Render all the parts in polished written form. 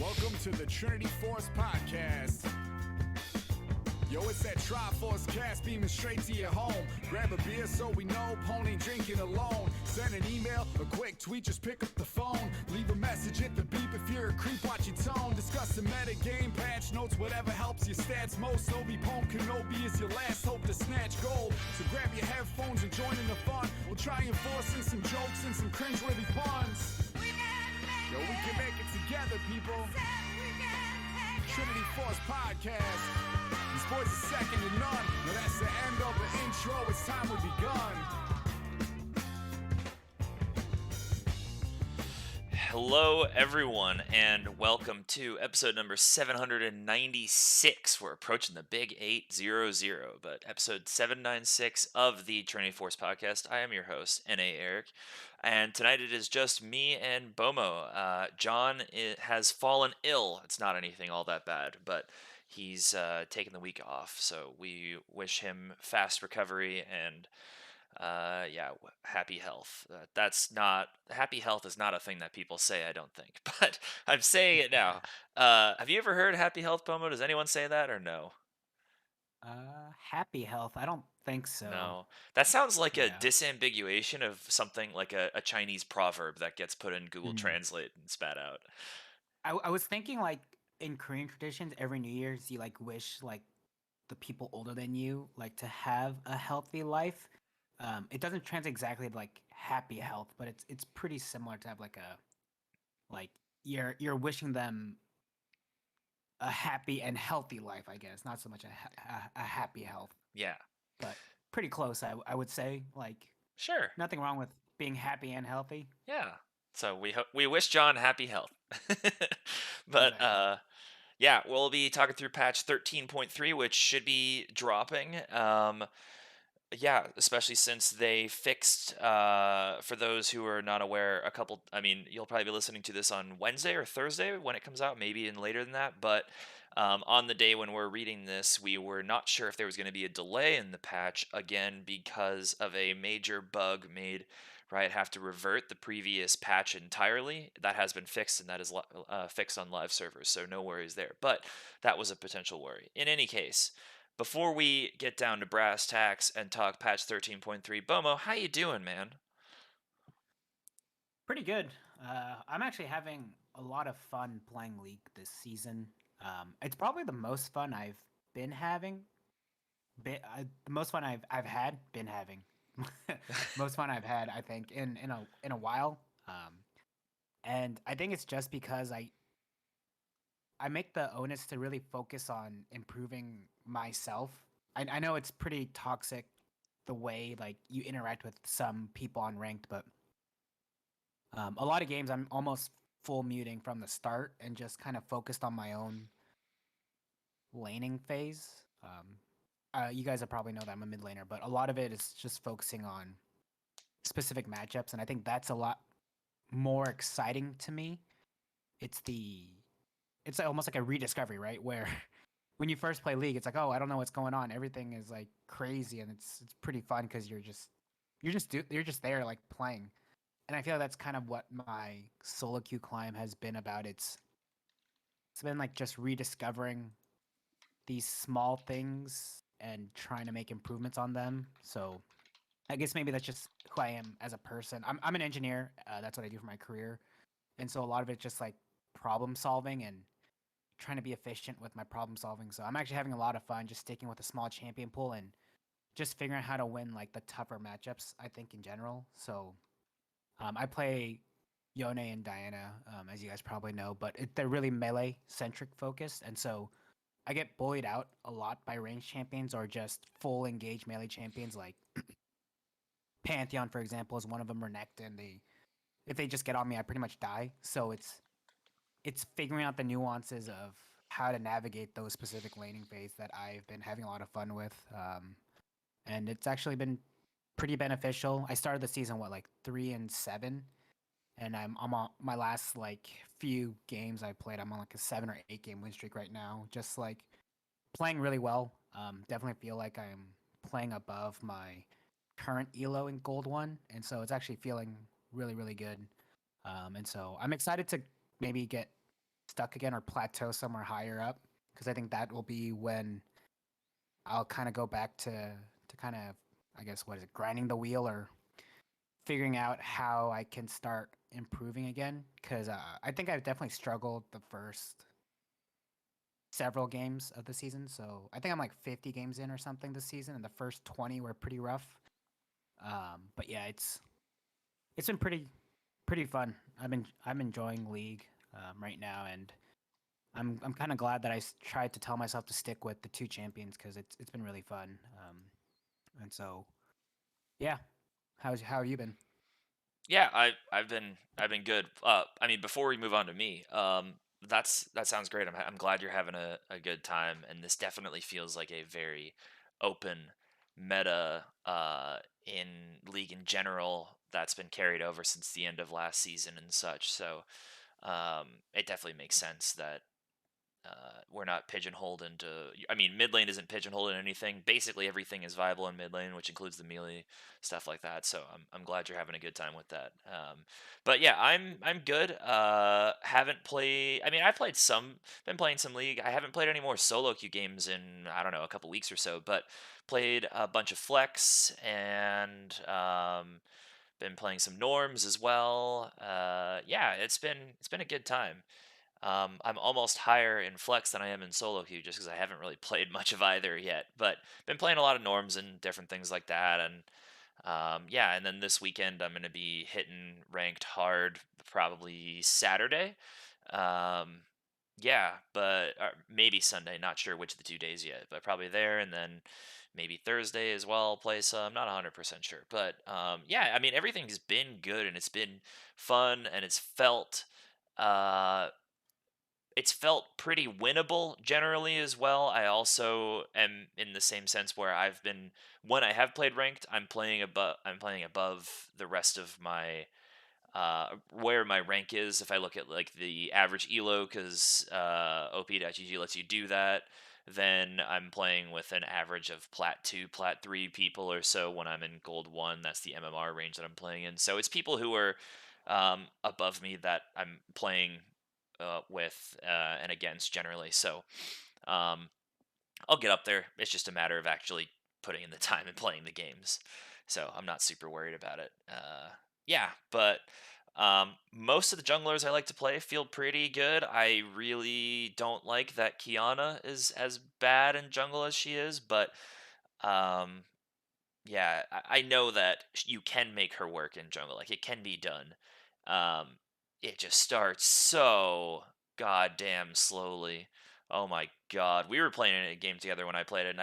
Welcome to the Trinity Force Podcast. Yo, it's that Triforce cast beaming straight to your home. Grab a beer so we know Pone ain't drinking alone. Send an email, a quick tweet, just pick up the phone. Leave a message at the beep if you're a creep, watch your tone. Discuss the meta game, patch notes, whatever helps your stats most. Obi-Pone Kenobi is your last hope to snatch gold. So grab your headphones and join in the fun. We'll try enforcing some jokes and some cringeworthy puns. Yo, we can make it together, people. Trinity Force Podcast. These boys are second to none. Now that's the end of the intro. It's time we begun. Hello, everyone, and welcome to episode number 796. We're approaching the big 800, but episode 796 of the Trinity Force Podcast. I am your host, N.A. Erik, and tonight it is just me and B0mo. John has fallen ill. It's not anything all that bad, but he's taken the week off, so we wish him fast recovery and happy health. Happy health is not a thing that people say, I don't think, but I'm saying it now. Have you ever heard happy health, B0mo? Does anyone say that or no? Happy health? I don't think so. No. That sounds like a Yeah. disambiguation of something like a Chinese proverb that gets put in Google Translate and spat out. I was thinking like in Korean traditions, every New Year's you like wish like the people older than you like to have a healthy life. It doesn't translate exactly to like happy health, but it's pretty similar to have like you're wishing them a happy and healthy life, I guess. Not so much a happy health, Yeah. but pretty close. I would say like Sure. nothing wrong with being happy and healthy. Yeah. So we wish John happy health. But Exactly. yeah, we'll be talking through patch 13.3, which should be dropping. Yeah, especially since they fixed, for those who are not aware, you'll probably be listening to this on Wednesday or Thursday when it comes out, maybe even later than that. But on the day when we're reading this, we were not sure if there was going to be a delay in the patch again because of a major bug made Riot have to revert the previous patch entirely. That has been fixed, and that is fixed on live servers, so no worries there. But that was a potential worry. In any case, before we get down to brass tacks and talk patch 13.3, B0mo, how you doing, man? Pretty good. I'm actually having a lot of fun playing League this season. It's probably the most fun I've been having. The most fun I've had been having. Most fun I've had, I think, in a while. And I think it's just because I make the onus to really focus on improving myself. I know it's pretty toxic the way like you interact with some people on ranked, but a lot of games I'm almost full muting from the start and just kind of focused on my own laning phase. You guys will probably know that I'm a mid laner, but a lot of it is just focusing on specific matchups, and I think that's a lot more exciting to me. It's almost like a rediscovery, right? Where when you first play League, it's like, oh, I don't know what's going on. Everything is like crazy, and it's pretty fun because you're just there like playing. And I feel that's kind of what my solo queue climb has been about. It's been like just rediscovering these small things and trying to make improvements on them. So I guess maybe that's just who I am as a person. I'm an engineer. That's what I do for my career, and so a lot of it's just like problem solving and trying to be efficient with my problem solving. So I'm actually having a lot of fun just sticking with a small champion pool and just figuring out how to win like the tougher matchups, I think, in general. So I play Yone and Diana, as you guys probably know, but they're really melee centric focused, and so I get bullied out a lot by ranged champions or just full engaged melee champions like Pantheon, for example, is one of them. Renekton, if they just get on me, I pretty much die. So it's figuring out the nuances of how to navigate those specific laning phase that I've been having a lot of fun with, and it's actually been pretty beneficial. I started the season like 3-7, and I'm on my last like few games I played. I'm on like a 7 or 8 game win streak right now. Just like playing really well. Definitely feel like I'm playing above my current elo in Gold 1, and so it's actually feeling really good. And so I'm excited to maybe get stuck again or plateau somewhere higher up, because I think that will be when I'll kind of go back to kind of, I guess, what is it, grinding the wheel or figuring out how I can start improving again. Because I think I've definitely struggled the first several games of the season. So I think I'm like 50 games in or something this season, and the first 20 were pretty rough. But yeah, it's been pretty fun. I'm enjoying League right now, and I'm kind of glad that tried to tell myself to stick with the two champions because it's been really fun. And so yeah, how have you been? Yeah, I've been good. I mean, before we move on to me, that sounds great. I'm glad you're having a good time, and this definitely feels like a very open meta in League in general that's been carried over since the end of last season and such. So it definitely makes sense that we're not pigeonholed into. I mean, mid lane isn't pigeonholed in anything. Basically, everything is viable in mid lane, which includes the melee stuff like that. So I'm glad you're having a good time with that. But yeah, I'm good. Haven't played. I mean, I played some. Been playing some League. I haven't played any more solo queue games in I don't know a couple weeks or so. But played a bunch of Flex and been playing some Norms as well. Yeah, it's been a good time. I'm almost higher in flex than I am in solo queue just because I haven't really played much of either yet. But been playing a lot of norms and different things like that. And yeah, and then this weekend I'm going to be hitting ranked hard probably Saturday. Um, yeah, but maybe Sunday. Not sure which of the 2 days yet, but probably there. And then maybe Thursday as well. Play some. Not 100% sure, but yeah. I mean, everything's been good and it's been fun and uh it's felt pretty winnable generally as well. I also am in the same sense where I've been when I have played ranked, I'm playing above the rest of my where my rank is. If I look at like the average elo, because op.gg lets you do that, then I'm playing with an average of plat 2, plat 3 people or so when I'm in gold 1. That's the MMR range that I'm playing in. So it's people who are above me that I'm playing with and against generally. So um, I'll get up there. It's just a matter of actually putting in the time and playing the games. So I'm not super worried about it. Yeah, but most of the junglers I like to play feel pretty good. I really don't like that Kiana is as bad in jungle as she is, but um, yeah, I know that you can make her work in jungle. Like it can be done. Um, it just starts so goddamn slowly. Oh my god, we were playing a game together when I played it, and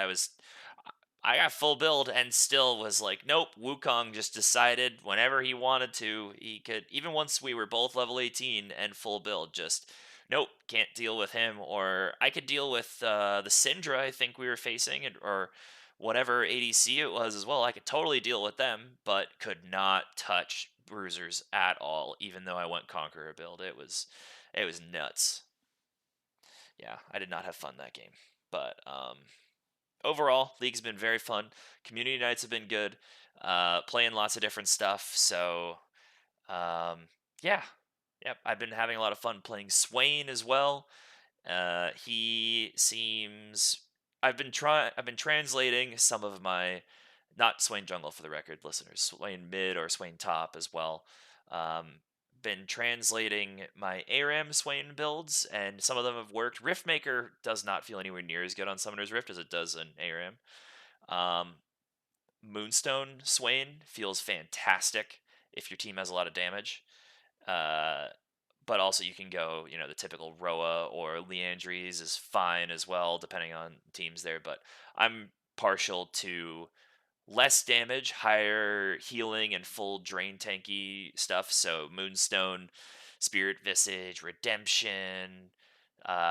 I got full build and still was like, nope. Wukong just decided whenever he wanted to, he could. Even once we were both level 18 and full build, just nope, can't deal with him. Or I could deal with the Syndra I think we were facing, or whatever ADC it was as well. I could totally deal with them, but could not touch bruisers at all. Even though I went Conqueror build, it was nuts. Yeah, I did not have fun that game, but overall, league's been very fun. Community nights have been good. Playing lots of different stuff. So, yeah, yep. I've been having a lot of fun playing Swain as well. He seems. I've been translating some of my, not Swain jungle for the record, listeners. Swain mid or Swain top as well. Um, been translating my ARAM Swain builds, and some of them have worked. Riftmaker does not feel anywhere near as good on Summoner's Rift as it does in ARAM. Um, Moonstone Swain feels fantastic if your team has a lot of damage. Uh, but also you can go, the typical Roa or Leandries is fine as well, depending on teams there. But I'm partial to less damage, higher healing, and full drain tanky stuff. So Moonstone, Spirit Visage, Redemption,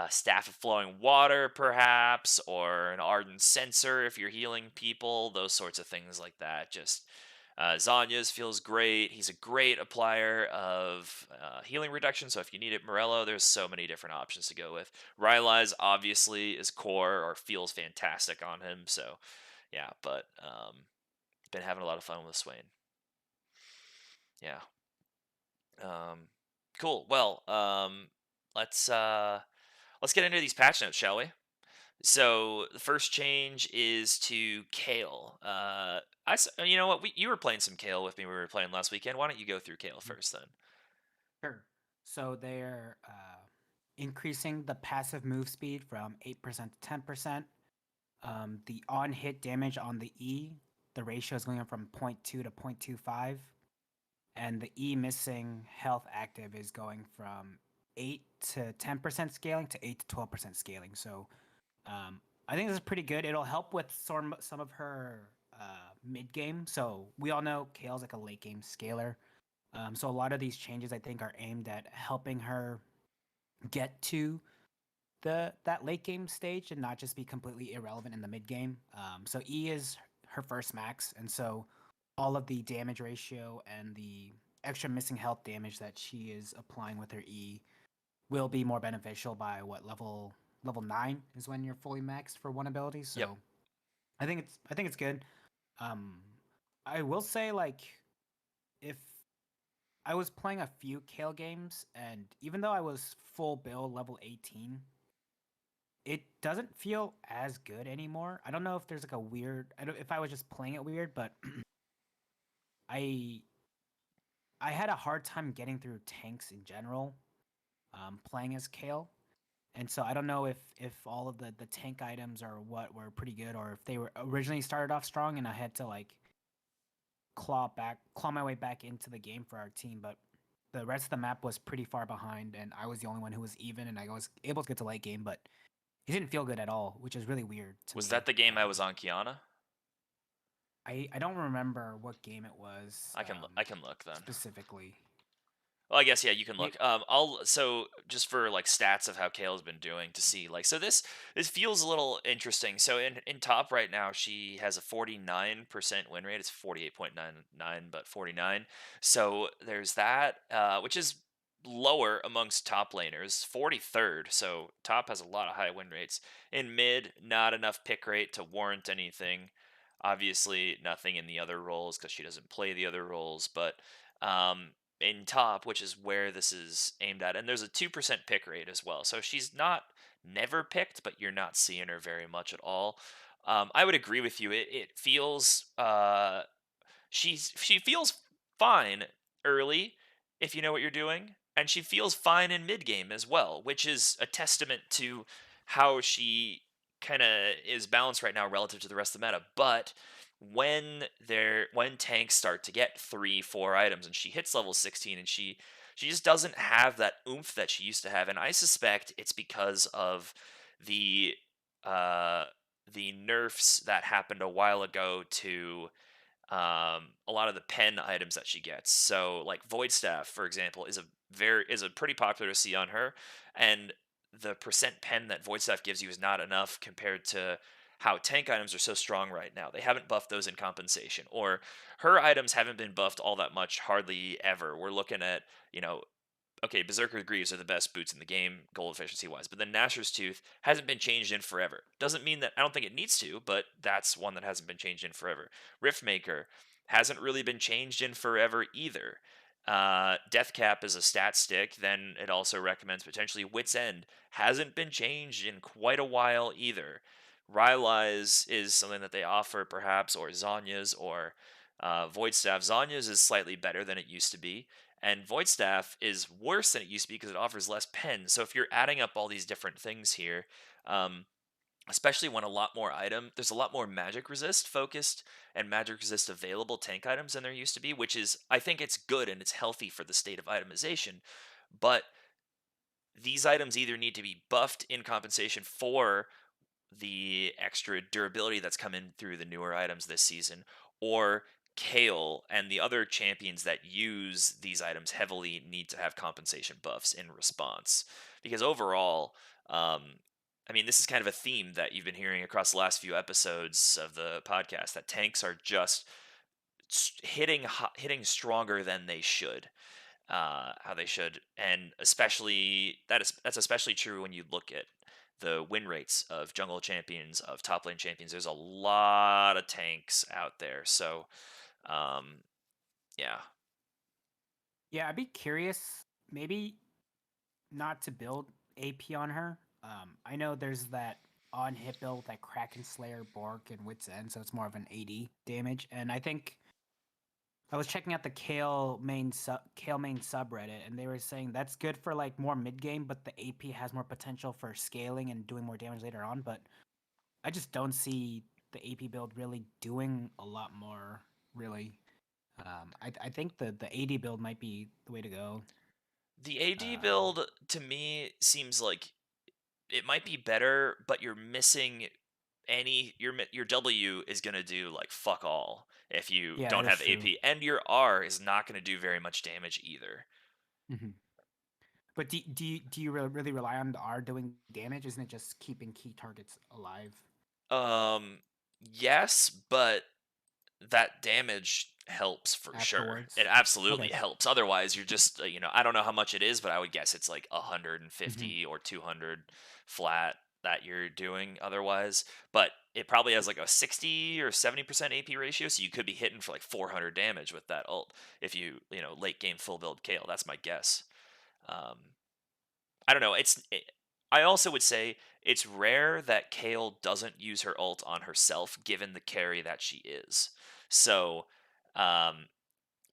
Staff of Flowing Water, perhaps, or an Ardent Sensor if you're healing people, those sorts of things like that. Just Zanya's feels great. He's a great applier of healing reduction. So if you need it, Morello, there's so many different options to go with. Rylai's obviously is core or feels fantastic on him. So yeah, but been having a lot of fun with Swain. Yeah. Um, cool. Well, let's uh let's get into these patch notes, shall we? So the first change is to Kale. You know what? You were playing some Kale with me. We were playing last weekend. Why don't you go through Kale Mhm. first, then? Sure. So they're increasing the passive move speed from 8% to 10%. The on hit damage on the E, the ratio is going up from zero point 0.2 to 0.25. And the E missing health active is going from 8 to 10% scaling to 8 to 12% scaling. So I think this is pretty good. It'll help with some of her mid game. So we all know Kale's like a late game scaler. So a lot of these changes I think are aimed at helping her get to that late game stage and not just be completely irrelevant in the mid game. So E is her first max, and so all of the damage ratio and the extra missing health damage that she is applying with her E will be more beneficial by what level 9 is when you're fully maxed for one ability. Yep. So I think it's good. Um, I will say like if I was playing a few Kale games, and even though I was full build level 18, it doesn't feel as good anymore. I don't know if there's like a weird. I don't if I was just playing it weird, but I I had a hard time getting through tanks in general, playing as Kale, and so I don't know if all of the tank items are what were pretty good, or if they were originally started off strong, and I had to like claw my way back into the game for our team. But the rest of the map was pretty far behind, and I was the only one who was even, and I was able to get to late game, but it didn't feel good at all, which is really weird to Was me. that the game I was on Kiana? I don't remember what game it was I can look then. specifically. Well, I guess yeah, you can Maybe, look. I'll so just for like stats of how Kale's been doing to see like this feels a little interesting. So in top right now, she has a 49% win rate. It's 48.99, but 49. So there's that, which is lower amongst top laners. 43rd. So top has a lot of high win rates. In mid, not enough pick rate to warrant anything. Obviously, nothing in the other roles because she doesn't play the other roles, but. In top, which is where this is aimed at. And there's a 2% pick rate as well. So she's not never picked, but you're not seeing her very much at all. I would agree with you. It feels she feels fine early if you know what you're doing, and she feels fine in mid game as well, which is a testament to how she kind of is balanced right now relative to the rest of the meta. But when tanks start to get 3 4 items and she hits level 16 and she just doesn't have that oomph that she used to have, and I suspect it's because of the uh the nerfs that happened a while ago to a lot of the pen items that she gets. So like Void Staff, for example, is a pretty popular to see on her, and the percent pen that Void Staff gives you is not enough compared to how tank items are so strong right now. They haven't buffed those in compensation, or her items haven't been buffed all that much, hardly ever. We're looking at okay, Berserker Greaves are the best boots in the game, gold efficiency wise, but then Nashor's Tooth hasn't been changed in forever. Doesn't mean that I don't think it needs to, but that's one that hasn't been changed in forever. Riftmaker hasn't really been changed in forever either. Death Cap is a stat stick, then it also recommends potentially Wit's End. Hasn't been changed in quite a while either. Rylai's is something that they offer, perhaps, or Zanya's, or Void Staff. Zanya's is slightly better than it used to be, and Void Staff is worse than it used to be because it offers less pens. So if you're adding up all these different things here, um, especially when there's a lot more magic resist focused and magic resist available tank items than there used to be, which is, I think it's good and it's healthy for the state of itemization. But these items either need to be buffed in compensation for the extra durability that's come in through the newer items this season, or Kale and the other champions that use these items heavily need to have compensation buffs in response. Because overall, um, I mean, this is kind of a theme that you've been hearing across the last few episodes of the podcast, that tanks are just hitting stronger than they should, how they should, and that's especially true when you look at the win rates of jungle champions, of top lane champions. There's a lot of tanks out there, so um, yeah. yeah, I'd be curious. Maybe not to build AP on her. I know there's that on hit build like Kraken Slayer, Bork, and Wits End, so it's more of an AD damage. And I think I was checking out the Kale main subreddit, and they were saying that's good for like more mid game, but the AP has more potential for scaling and doing more damage later on. But I just don't see the AP build really doing a lot more. Really, I think the AD build might be the way to go. The AD Um, build to me seems like it might be better, but you're missing your W is gonna do like fuck all if you yeah, that don't is have true. AP, and your R is not gonna do very much damage either. Hmm. But do you really rely on the R doing damage? Isn't it just keeping key targets alive Um, yes, but that damage helps for sure. It afterwards? absolutely Okay. helps. Otherwise, you're just I don't know how much it is, but I would guess it's like Hmm. 150 or 200 flat that you're doing otherwise. But it probably has like a 60 or 70% AP ratio, so you could be hitting for like 400 damage with that ult if you late game full build Kale. That's my guess. Um, I don't know. I also would say it's rare that Kale doesn't use her ult on herself, given the carry that she is. So, um,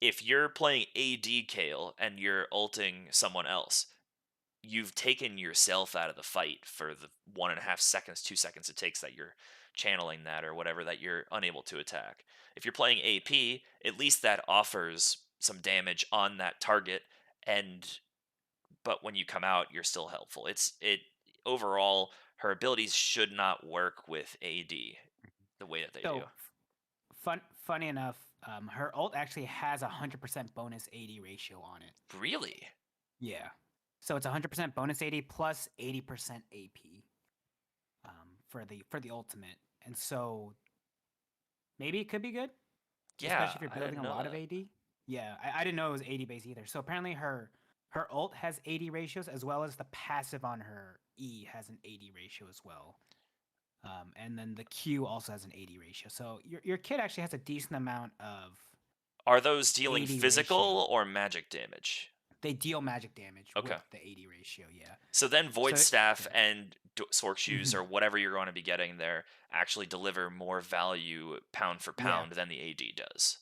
if you're playing AD Kale and you're ulting someone else, you've taken yourself out of the fight for the 1.5 seconds, 2 seconds it takes that you're channeling that or whatever that you're unable to attack. If you're playing AP, at least that offers some damage on that target, and but when you come out, you're still helpful. It overall, her abilities should not work with AD the way that they do. So funny enough, her ult actually has 100% bonus 80 ratio on it. Really? Yeah. So it's 100% bonus 80 plus 80% AP for the ultimate. And so maybe it could be good, Yeah, especially if you're I building didn't a know lot of that. AD. Yeah, I didn't know it was 80 base either. So apparently her ult has 80 ratios as well as the passive on her E has an 80 ratio as well. And then the Q also has an 80 ratio. So your kid actually has a decent amount of Are those dealing 80 ratio. physical or magic damage? They deal magic damage with Okay. the 80 ratio, yeah. So then Void So Staff yeah. and Sork Shoes Hmm. or whatever you're going to be getting there actually deliver more value pound for Yeah. pound than the AD does.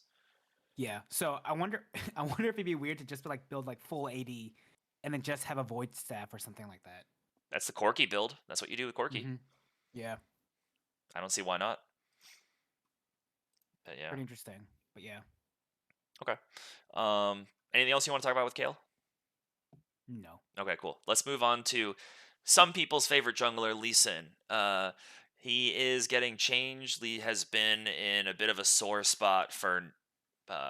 Yeah. So I wonder I wonder if it'd be weird to just like build like full AD and then just have a void staff or something like that. That's the Corki build. That's what you do with Corki. Hmm. Yeah. I don't see why not. But yeah. Pretty interesting. But yeah. Okay. Anything else you want to talk about with Kale? No. Okay, cool. Let's move on to some people's favorite jungler, Lee Sin. He is getting changed. Lee has been in a bit of a sore spot for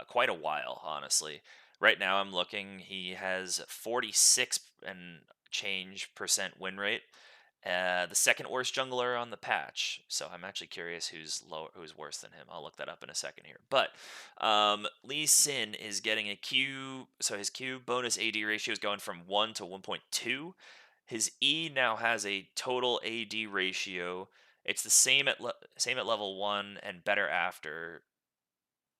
quite a while, honestly. Right now, I'm looking. He has 46 and change percent win rate. The second worst jungler on the patch. So I'm actually curious who's worse than him. I'll look that up in a second here. But Lee Sin is getting a Q. So his Q bonus AD ratio is going from 1 to 1.2. His E now has a total AD ratio. It's the same at level 1 and better after.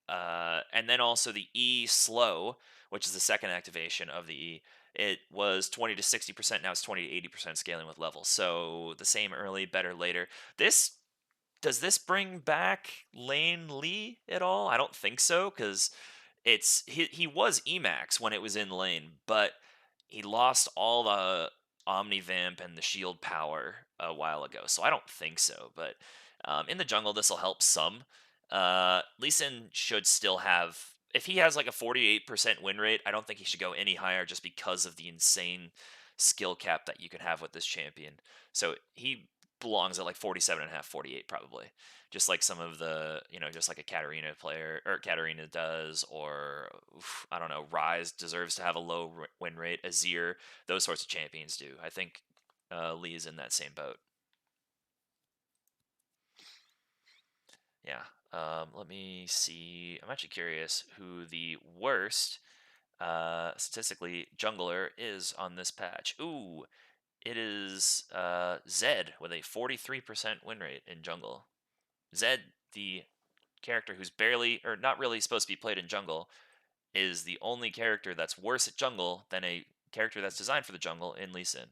And then also the E slow, which is the second activation of the E. It was 20 to 60%. Now it's 20 to 80% scaling with levels. So the same early, better later. Does this bring back Lane Lee at all? I don't think so, because he was Emax when it was in lane, but he lost all the Omnivamp and the shield power a while ago. So I don't think so. But in the jungle, this will help some. Lee Sin should still have. If he has like a 48% win rate, I don't think he should go any higher just because of the insane skill cap that you can have with this champion. So he belongs at like 47.5, 48 probably. Just like some of just like a Katarina player or Katarina does, or I don't know, Rise deserves to have a low win rate. Azir, those sorts of champions do. I think Lee is in that same boat. Yeah. Let me see. I'm actually curious who the worst statistically jungler is on this patch. Ooh, it is Zed with a 43% win rate in jungle. Zed, the character who's barely or not really supposed to be played in jungle, is the only character that's worse at jungle than a character that's designed for the jungle in Lee Sin.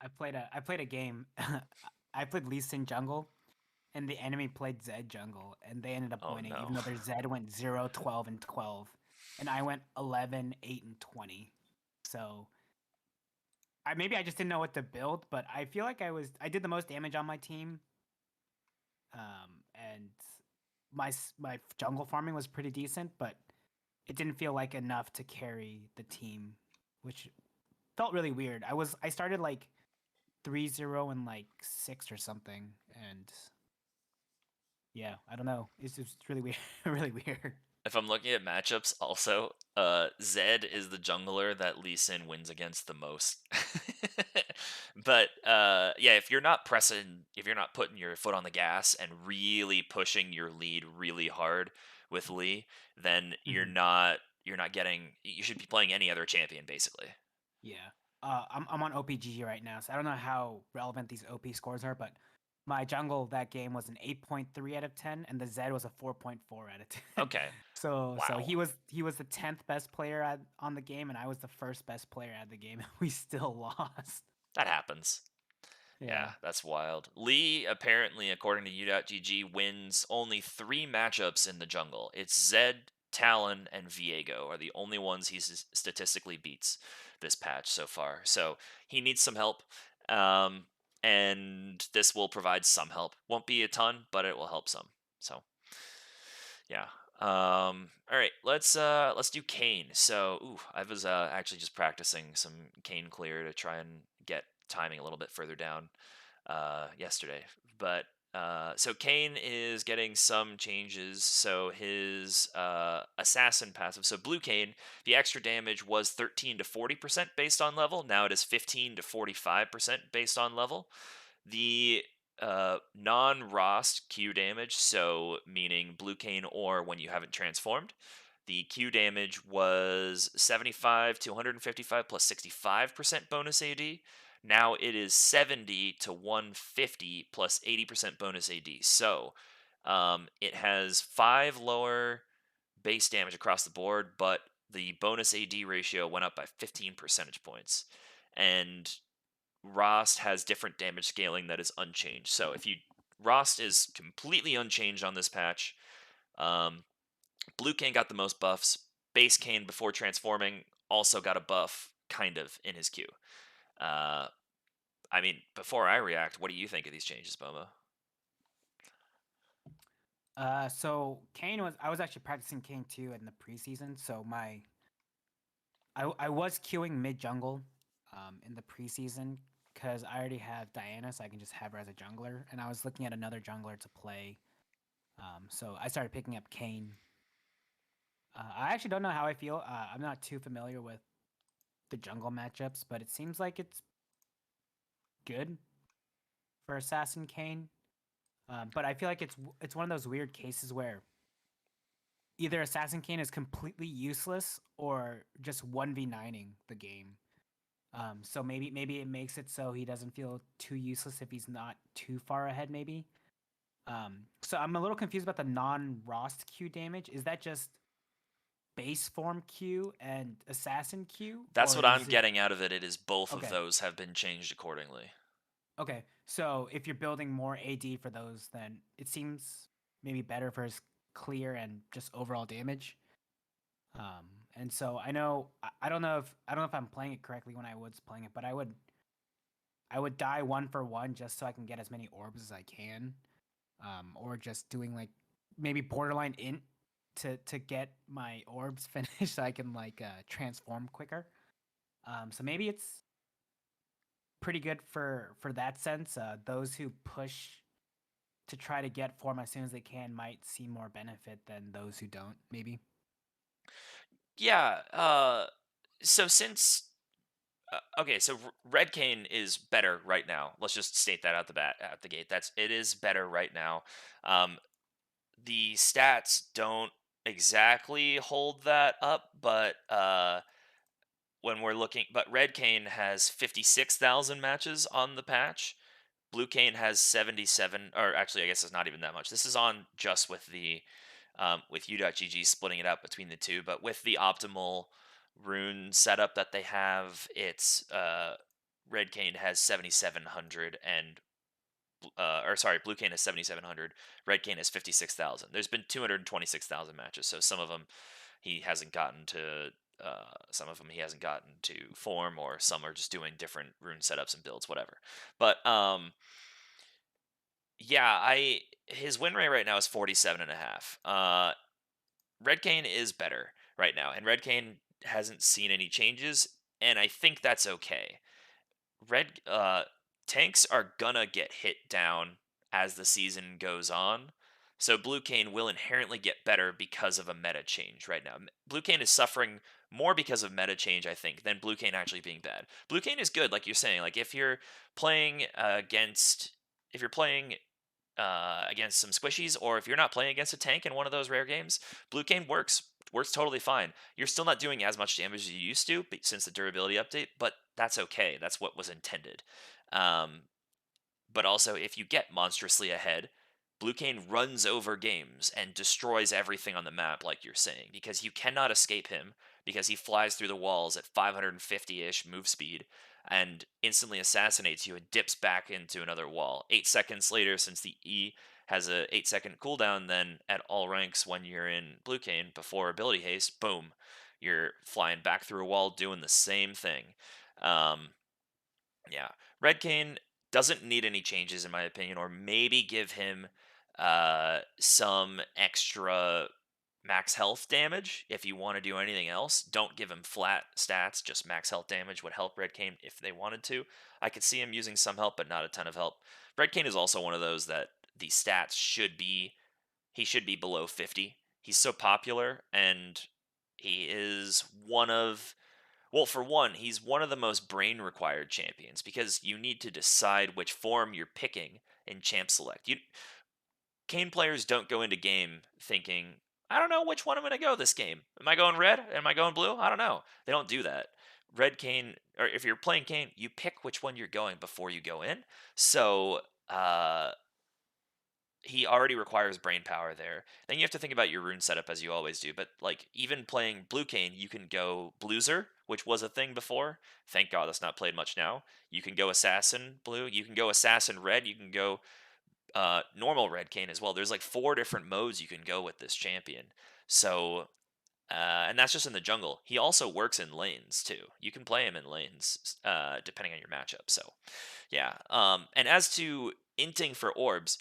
I played a game. I played Lee Sin jungle, and the enemy played Zed jungle, and they ended up Oh winning, no. even though their Zed went 0, 12, and 12, and I went 11, 8, and 20. So maybe I just didn't know what to build, but I feel like I did the most damage on my team, and my jungle farming was pretty decent, but it didn't feel like enough to carry the team, which felt really weird. I started like 3-0 and like 6 or something, and yeah, I don't know. It's just really weird, really weird. If I'm looking at matchups, also, Zed is the jungler that Lee Sin wins against the most. But yeah, if you're not putting your foot on the gas and really pushing your lead really hard with Lee, then Mhm. you should be playing any other champion basically. Yeah. I'm on OPGG right now, so I don't know how relevant these OP scores are, but my jungle that game was an 8.3 out of 10, and the Zed was a 4.4 out of 10. Okay. So Wow. he was the 10th best player on the game, and I was the first best player at the game. We still lost. That happens. Yeah, Yeah. that's wild. Lee, apparently, according to U.GG, wins only 3 matchups in the jungle. It's Zed, Talon, and Viego are the only ones he statistically beats this patch so far. So he needs some help, um, and this will provide some help. Won't be a ton, but it will help some. So yeah. All right, let's do Kane. So, I was actually just practicing some Kane clear to try and get timing a little bit further down yesterday. But so Kane is getting some changes. So his assassin passive. So blue Kane, the extra damage was 13 to 40% based on level. Now it is 15 to 45% based on level. The non-Rost Q damage, so meaning blue cane or when you haven't transformed, the Q damage was 75 to 155 plus 65% bonus AD. Now it is 70 to 150 plus 80% bonus AD. So it has 5 lower base damage across the board, but the bonus AD ratio went up by 15 percentage points. And Rost has different damage scaling that is unchanged. So if you Rost is completely unchanged on this patch. Um, Blue Kane got the most buffs. Base Kane before transforming also got a buff, kind of in his queue. Uh, I mean, before I react, what do you think of these changes, B0mo? So Kane I was actually practicing Kane too in the preseason. So I was queuing mid jungle, in the preseason because I already have Diana, so I can just have her as a jungler. And I was looking at another jungler to play. So I started picking up Kane. I actually don't know how I feel. I'm not too familiar with the jungle matchups, but it seems like it's good for Assassin Kane. But I feel like it's one of those weird cases where either Assassin Kane is completely useless or just 1v9ing the game. So maybe it makes it so he doesn't feel too useless if he's not too far ahead, maybe. So I'm a little confused about the non-Rost Q damage. Is that just base form Q and assassin Q, That's or what I'm is it getting out of it. It is both of okay? those have been changed accordingly. Okay, so if you're building more AD for those, then it seems maybe better for his clear and just overall damage. And so I don't know if I'm playing it correctly when I was playing it, but I would die 1 for 1 just so I can get as many orbs as I can, or just doing like maybe borderline int to get my orbs finished so I can like transform quicker. So maybe it's pretty good for that sense. Those who push to try to get form as soon as they can might see more benefit than those who don't. Maybe. Yeah. So since okay, so Red Cane is better right now. Let's just state that at the gate. It is better right now. Um, the stats don't exactly hold that up, but when we're looking, but Red Cane has 56,000 matches on the patch. Blue Cane has 77, or actually, I guess it's not even that much. This is on just with the with U.GG splitting it up between the two, but with the optimal rune setup that they have. It's Red Cane has 7,700 and or sorry, Blue Cane has 7,700. Red Cane has 56,000. There's been 226,000 matches, so some of them he hasn't gotten to. Some of them he hasn't gotten to form, or some are just doing different rune setups and builds, whatever. But yeah, his win rate right now is 47.5. Red Cane is better right now, and Red Cane hasn't seen any changes, and I think that's okay. Red tanks are gonna get hit down as the season goes on. So Blue Cane will inherently get better because of a meta change right now. Blue Cane is suffering more because of meta change, I think, than Blue Cane actually being bad. Blue Cane is good, like you're saying. Like if you're playing if you're playing against some squishies, or if you're not playing against a tank in one of those rare games, Blue Cane works totally fine. You're still not doing as much damage as you used to since the durability update, but that's okay. That's what was intended. Um, but also, if you get monstrously ahead, Blue Cane runs over games and destroys everything on the map, like you're saying, because you cannot escape him, because he flies through the walls at 550-ish move speed and instantly assassinates you and dips back into another wall. 8 seconds later, since the E has a 8-second cooldown, then at all ranks when you're in Blue Cane, before ability haste, boom, you're flying back through a wall doing the same thing. Yeah, Red Cane doesn't need any changes in my opinion, or maybe give him some extra max health damage if you want to do anything else. Don't give him flat stats, just max health damage would help Red Cane if they wanted to. I could see him using some help, but not a ton of help. Red Cane is also one of those that the stats he should be below 50. He's so popular, and he is one of well, for one, he's one of the most brain required champions because you need to decide which form you're picking in champ select. Kane players don't go into game thinking, I don't know which one I'm going to go this game. Am I going red? Am I going blue? I don't know. They don't do that. Red Kane, or if you're playing Kane, you pick which one you're going before you go in. So, he already requires brain power there. Then you have to think about your rune setup as you always do. But like even playing Blue Cane, you can go Blueser, which was a thing before. Thank God that's not played much now. You can go Assassin Blue. You can go Assassin Red. You can go normal Red Cane as well. There's like 4 different modes you can go with this champion. So and that's just in the jungle. He also works in lanes too. You can play him in lanes depending on your matchup. So yeah. And as to inting for orbs,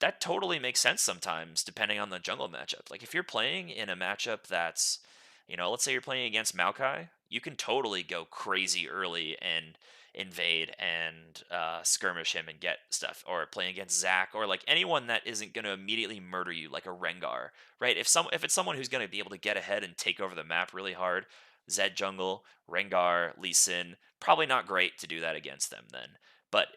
that totally makes sense sometimes depending on the jungle matchup. Like if you're playing in a matchup that's, let's say you're playing against Maokai, you can totally go crazy early and invade and skirmish him and get stuff, or playing against Zac, or like anyone that isn't going to immediately murder you, like a Rengar, right? If it's someone who's going to be able to get ahead and take over the map really hard, Zed jungle, Rengar, Lee Sin, probably not great to do that against them then. But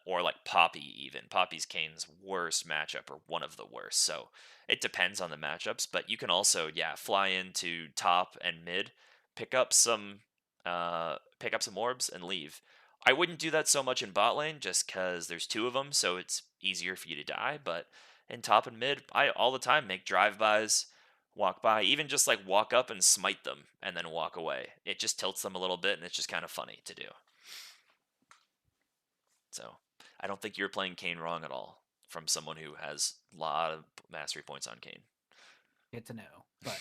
or like Poppy, even Poppy's Kane's worst matchup, or one of the worst. So it depends on the matchups, but you can also fly into top and mid, pick up some orbs and leave. I wouldn't do that so much in bot lane just because there's 2 of them, so it's easier for you to die. But in top and mid, I all the time make drive-bys, walk by, even just like walk up and smite them and then walk away. It just tilts them a little bit, and it's just kind of funny to do. So I don't think you're playing Kane wrong at all from someone who has a lot of mastery points on Kane. Good to know. But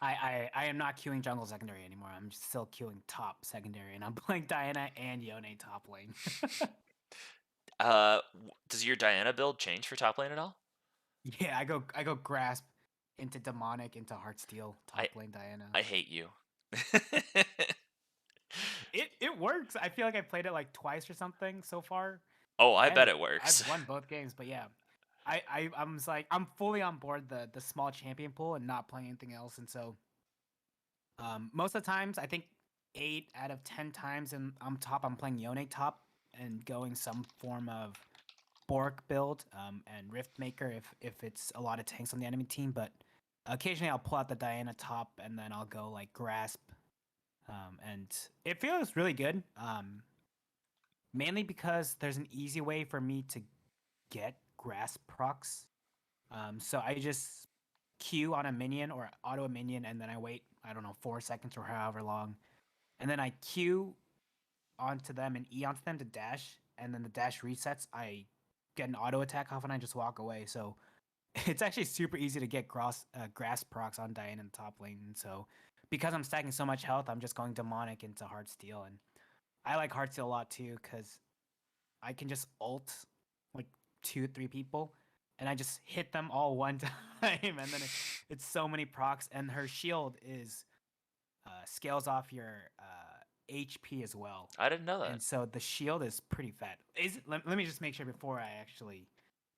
I am not queuing jungle secondary anymore. I'm still queuing top secondary, and I'm playing Diana and Yone top lane. Does your Diana build change for top lane at all? Yeah, I go grasp into demonic into Heartsteel top lane Diana. I hate you. It works. I feel like I played it like twice or something so far. Oh, I bet it works. I've won both games, but yeah. I'm like I'm fully on board the small champion pool and not playing anything else, and so most of the times I think 8 out of 10 times I'm top, I'm playing Yone top and going some form of Bork build and Rift Maker if it's a lot of tanks on the enemy team, but occasionally I'll pull out the Diana top and then I'll go like grasp, and it feels really good, mainly because there's an easy way for me to get grasp procs. So I just Q on a minion or auto a minion, and then I wait I don't know, 4 seconds or however long, and then I Q onto them and E onto them to dash, and then the dash resets. I get an auto attack off and I just walk away. So it's actually super easy to get grass procs on Diane in the top lane. And so because I'm stacking so much health, I'm just going demonic into Heartsteel, and I like Heartsteel a lot too because I can just ult like 2, 3 people, and I just hit them all one time, and then it's so many procs, and her shield is scales off your HP as well, I didn't know that. and so the shield is pretty fat. Let me just make sure before I actually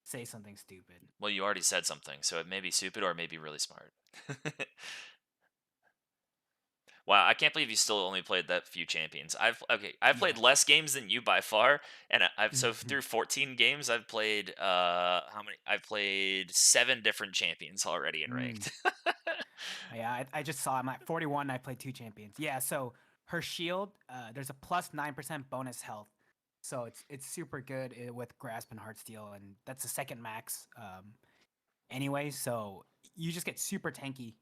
say something stupid. Well, you already said something, so it may be stupid or it may be really smart. Wow, I can't believe you still only played that few champions. I've played Yeah. less games than you by far, and I've so Mhm. through 14 games I've played how many? I've played 7 different champions already in Mm. ranked. Yeah, I just saw I'm at 41. I played 2 champions. Yeah, so her shield, there's a plus 9% bonus health, so it's super good with grasp and heartsteel, and that's the second max. Anyway, so you just get super tanky,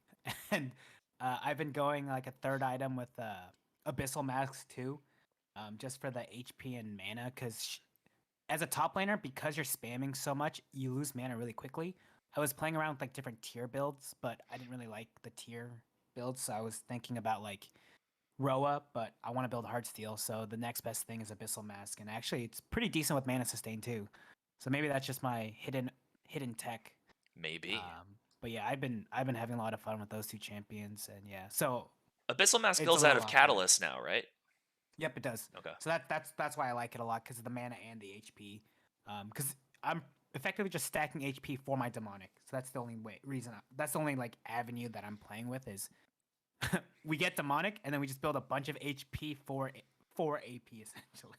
and I've been going like a third item with abyssal masks too, just for the HP and mana, because as a top laner, because you're spamming so much, you lose mana really quickly. I was playing around with like different tier builds, but I didn't really like the tier builds, so I was thinking about like Roa, but I want to build Heartsteel, so the next best thing is Abyssal Mask, and actually it's pretty decent with mana sustain too. So maybe that's just my hidden tech. Maybe. But yeah, I've been having a lot of fun with those 2 champions, and yeah, so Abyssal Mask it's a builds out little of off road. Catalyst now, right? Yep, it does. Okay. So that's why I like it a lot because of the mana and the HP. Because I'm effectively just stacking HP for my demonic. So that's the only reason. That's the only like avenue that I'm playing with is we get demonic and then we just build a bunch of HP for AP essentially.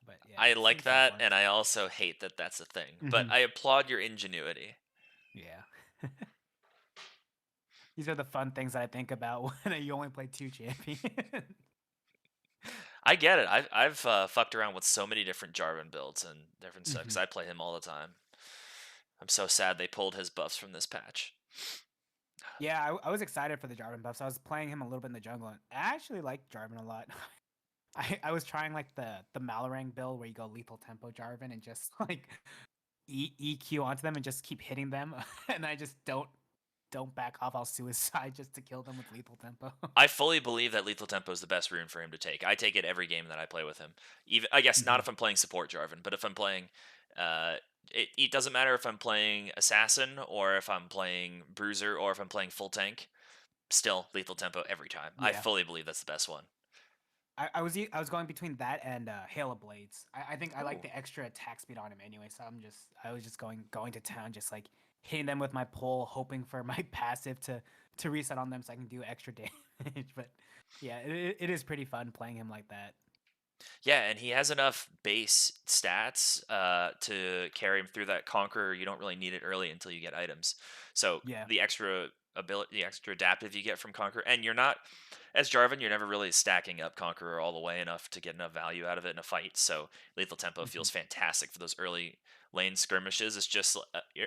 But yeah, I it's like fun that, for it. and I also hate that that's a thing. But Mm-hmm. I applaud your ingenuity. Yeah. These are the fun things that I think about when you only play 2 champions. I get it. I've fucked around with so many different Jarvan builds and different stuff because Mm-hmm. I play him all the time. I'm so sad they pulled his buffs from this patch. Yeah, I was excited for the Jarvan buffs. I was playing him a little bit in the jungle, and I actually like Jarvan a lot. I was trying like the Malorang build where you go lethal tempo Jarvan and just like EQ onto them and just keep hitting them, and I just don't back off. I'll suicide just to kill them with lethal tempo. I fully believe that Lethal Tempo is the best rune for him to take. I take it every game that I play with him. Even I guess not Mhm. if I'm playing support Jarvan, but if I'm playing, uh, it doesn't matter if I'm playing Assassin or if I'm playing Bruiser or if I'm playing full tank. Still Lethal Tempo every time. I Yeah, fully believe that's the best one. I was going between that and Hail of Blades. I think I like Ooh. the extra attack speed on him anyway, so I was just going to town, just like hitting them with my pole, hoping for my passive to reset on them so I can do extra damage. But yeah, it is pretty fun playing him like that. Yeah, and he has enough base stats to carry him through that Conqueror. You don't really need it early until you get items. So Yeah. the extra ability, the extra adaptive you get from Conqueror, and you're not, as Jarvan, you're never really stacking up Conqueror all the way enough to get enough value out of it in a fight. So Lethal Tempo Mhm. feels fantastic for those early lane skirmishes. It's just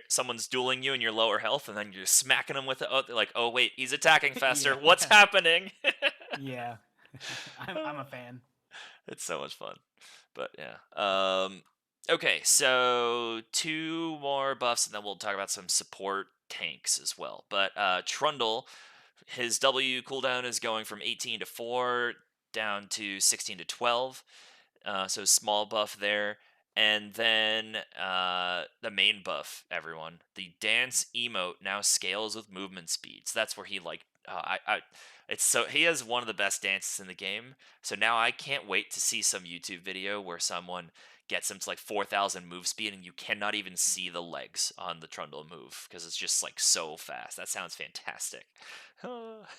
someone's dueling you and you're lower health, and then you're smacking them with it. Oh, they're like, oh wait, he's attacking faster. Yeah. What's happening? Yeah. I'm a fan. It's so much fun. But yeah. Okay, so 2 more buffs and then we'll talk about some support tanks as well. But Trundle, his W cooldown is going from 18 to 4 down to 16 to 12. So small buff there. And then the main buff, everyone. The dance emote now scales with movement speed. So that's where he like it's so he has one of the best dances in the game. So now I can't wait to see some YouTube video where someone gets him to like 4,000 move speed and you cannot even see the legs on the Trundle move because it's just like so fast. That sounds fantastic. Have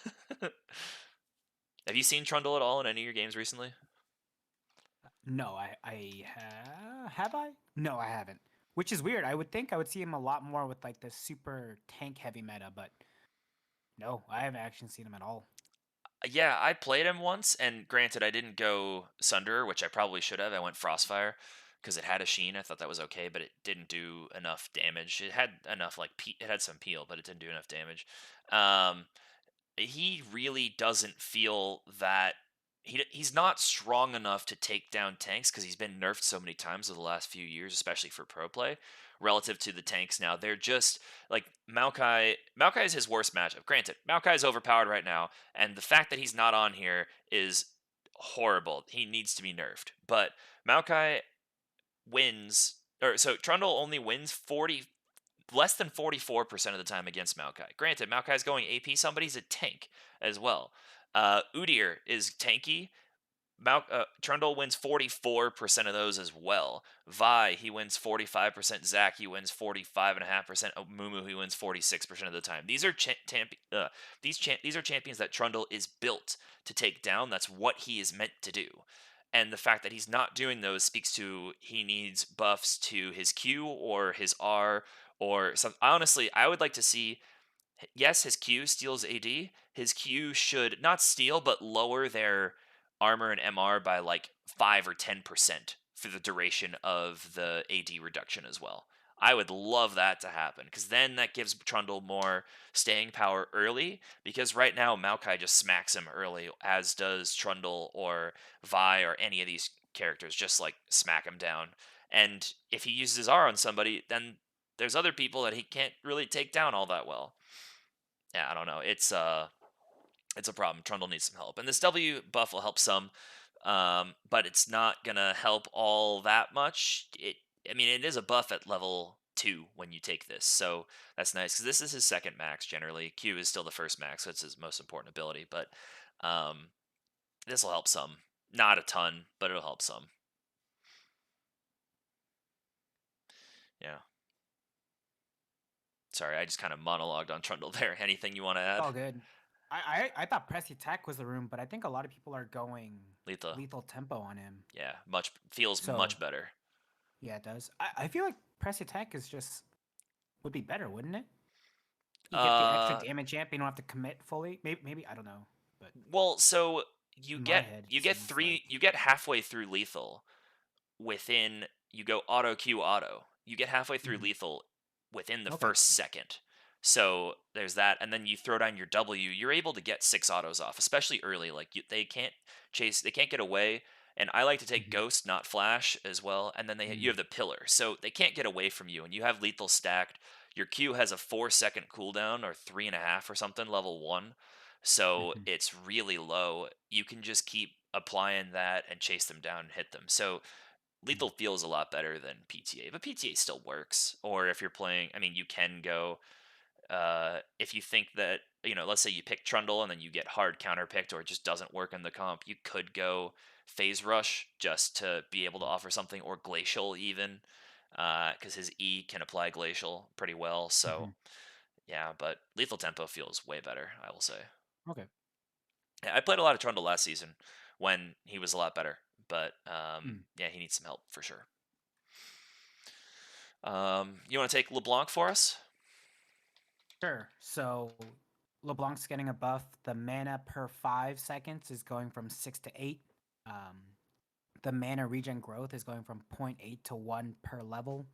you seen Trundle at all in any of your games recently? No, have I? No, I haven't. Which is weird. I would think I would see him a lot more with like the super tank heavy meta, but no, I haven't actually seen him at all. Yeah, I played him once, and granted, I didn't go Sunder, which I probably should have. I went Frostfire. because it had a sheen. I thought that was okay, but it didn't do enough damage. It had enough it had some peel, but it didn't do enough damage. Um, he really doesn't feel that he's not strong enough to take down tanks because he's been nerfed so many times over the last few years, especially for pro play. Relative to the tanks now, they're just like Maokai. Maokai is his worst matchup. Granted, Maokai is overpowered right now, and the fact that he's not on here is horrible. He needs to be nerfed. But Maokai wins, or so Trundle only wins less than 44% of the time against Maokai. Granted, Maokai's going AP, somebody's a tank as well. Udyr is tanky. Trundle wins 44% of those as well. Vi, he wins 45%. Zac, he wins 45.5%. Mumu, he wins 46% of the time. These are these are champions that Trundle is built to take down. That's what he is meant to do. And the fact that he's not doing those speaks to he needs buffs to his Q or his R or some. Honestly, I would like to see. Yes, his Q steals AD. His Q should not steal, but lower their armor and MR by like 5 or 10% for the duration of the AD reduction as well. I would love that to happen because then that gives Trundle more staying power early. Because right now Maokai just smacks him early, as does Trundle or Vi or any of these characters. Just like smack him down. And if he uses his R on somebody, then there's other people that he can't really take down all that well. Yeah, I don't know. It's a problem. Trundle needs some help, and this W buff will help some, but it's not gonna help all that much. I mean, it is a buff at level 2 when you take this, so that's nice because this is his second max. Generally, Q is still the first max, so it's his most important ability. But um, this will help some, not a ton, but it'll help some. Yeah. Sorry, I just kind of monologued on Trundle there. Anything you want to add? All good. I thought press attack was the room, but I think a lot of people are going Letha. lethal tempo on him. Yeah, feels So much better. yeah, it does. I feel like press attack is just would be better, wouldn't it? You get the extra Uh, damage amp, you don't have to commit fully. Maybe I don't know, but well, so in my head it seems like you get halfway through lethal within you go auto Q auto. You get halfway through Mhm. lethal within the Okay. first second. So there's that, and then you throw down your W. You're able to get 6 autos off, especially early. Like they can't they can't get away. And I like to take Mhm. Ghost, not Flash, as well. And then you Mm. have the Pillar, so they can't get away from you. And you have lethal stacked. Your Q has a 4 second cooldown or 3.5 or something, level 1. So Mhm. it's really low. You can just keep applying that and chase them down and hit them. So Mm. lethal feels a lot better than PTA, but PTA still works. Or if you're playing, I mean, you can go if you think that let's say you pick Trundle and then you get hard counterpicked or it just doesn't work in the comp, you could go Phase Rush just to be able to Mm. offer something, or Glacial even, because his E can apply Glacial pretty well. So Mhm. yeah, but Lethal Tempo feels way better, I will say. Okay. Yeah, I played a lot of Trundle last season when he was a lot better, but Mm. yeah, he needs some help for sure. You want to take LeBlanc for us? Sure. So LeBlanc's getting a buff. The mana per 5 seconds is going from 6 to 8. The mana regen growth is going from 0.8 to 1 per level.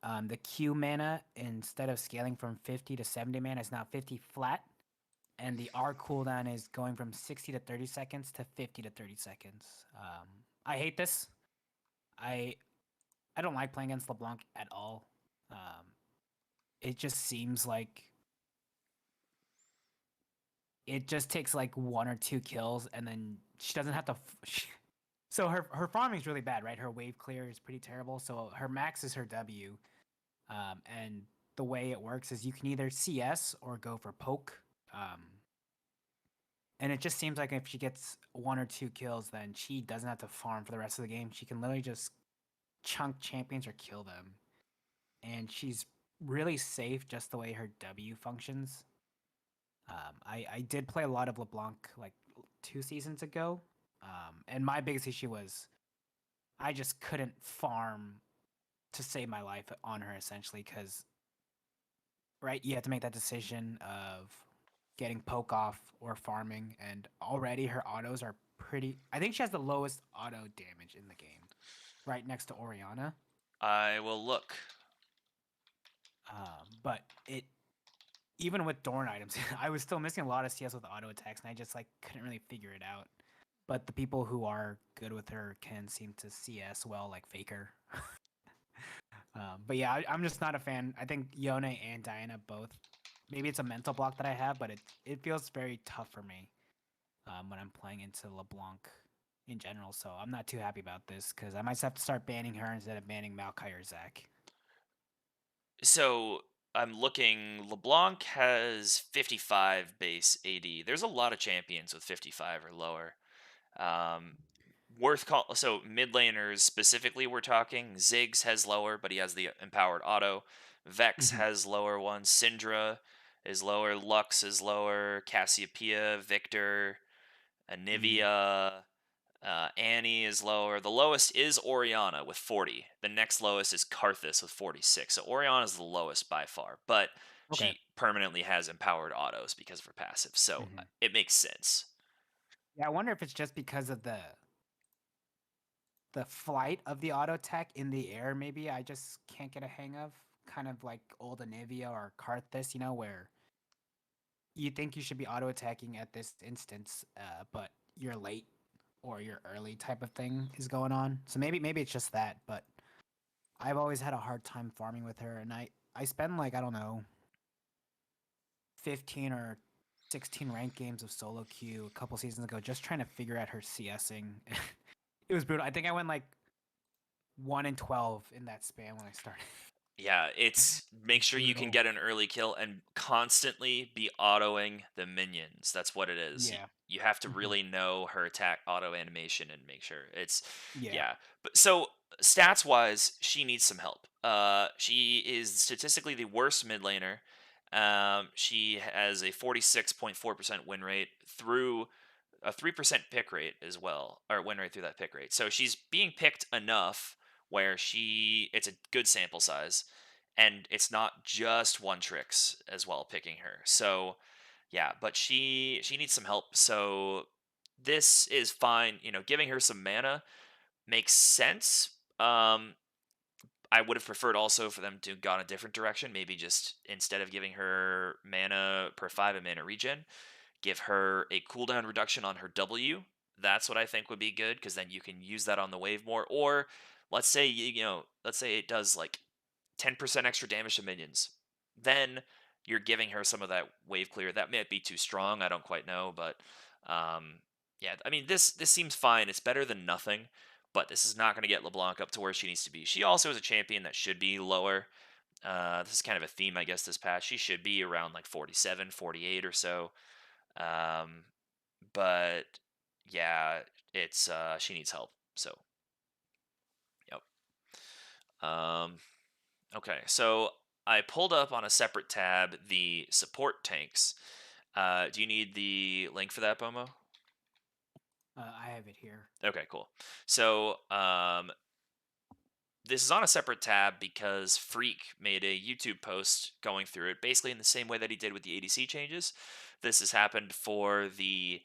The Q mana, instead of scaling from 50 to 70 mana, is now 50 flat. And the R cooldown is going from 60 to 30 seconds to 50 to 30 seconds. I hate this. I I don't like playing against LeBlanc at all. Um, it just seems like it just takes like 1 or 2 kills, and then she doesn't have to. So her farming is really bad, right? Her wave clear is pretty terrible. So her max is her W, and the way it works is you can either CS or go for poke. Um, and it just seems like if she gets 1 or 2 kills, then she doesn't have to farm for the rest of the game. She can literally just chunk champions or kill them, and she's really safe just the way her W functions. I did play a lot of LeBlanc like 2 seasons ago, and my biggest issue was I just couldn't farm to save my life on her essentially because right you have to make that decision of getting poke off or farming, and already her autos are pretty. I think she has the lowest auto damage in the game. right next to Oriana. I will look. But it even with Dorn items, I was still missing a lot of CS with auto attacks, and I just like couldn't really figure it out. But the people who are good with her can seem to CS well, like Faker. But yeah, I'm just not a fan. I think Yone and Diana both. Maybe it's a mental block that I have, but it feels very tough for me when I'm playing into LeBlanc in general. So I'm not too happy about this because I might have to start banning her instead of banning Maokai or Zach. So I'm looking. LeBlanc has 55 base AD. There's a lot of champions with 55 or lower. Um, worth call. So mid laners specifically, we're talking. Ziggs has lower, but he has the empowered auto. Vex Mm-hmm. has lower ones. Syndra is lower. Lux is lower. Cassiopeia, Victor, Anivia. Annie is lower. The lowest is Oriana with 40. The next lowest is Karthus with 46. So Oriana is the lowest by far, but Okay. she permanently has empowered autos because of her passive. So Mm-hmm. it makes sense. Yeah, I wonder if it's just because of the flight of the auto tech in the air. Maybe I just can't get a hang of. Kind of like old Anivia or Karthus, where you think you should be auto attacking at this instance, but you're late or you're early type of thing is going on. So maybe it's just that, but I've always had a hard time farming with her, and I spend like I don't know 15 or 16 ranked games of solo queue a couple seasons ago just trying to figure out her CSing. It was brutal. I think I went like 1-12 in that span when I started. Yeah, it's make sure you can Brutal. get an early kill and constantly be autoing the minions. That's what it is. Yeah. You have to Hmm. really know her attack auto animation and make sure it's Yeah. yeah. But so stats wise, she needs some help. She is statistically the worst mid laner. She has a 46.4% win rate through a 3% pick rate as well, or win rate through that pick rate. So she's being picked enough where it's a good sample size, and it's not just one tricks as well picking her. So yeah, but she needs some help. So this is fine. Giving her some mana makes sense. I would have preferred also for them to gone a different direction. Maybe just instead of giving her mana per 5 and mana regen, give her a cooldown reduction on her W. That's what I think would be good because then you can use that on the wave more. Or let's say let's say it does like 10% extra damage to minions. Then you're giving her some of that wave clear. That might be too strong. I don't quite know, but yeah. I mean, this seems fine. It's better than nothing, but this is not going to get LeBlanc up to where she needs to be. She also is a champion that should be lower. This is kind of a theme, I guess, this patch. She should be around like 47, 48 or so. Um, but yeah, it's she needs help. So, yep. Um, okay, so I pulled up on a separate tab the support tanks. Do you need the link for that, Bomo? I have it here. Okay, cool. So, this is on a separate tab because Freak made a YouTube post going through it, basically in the same way that he did with the ADC changes. This has happened for a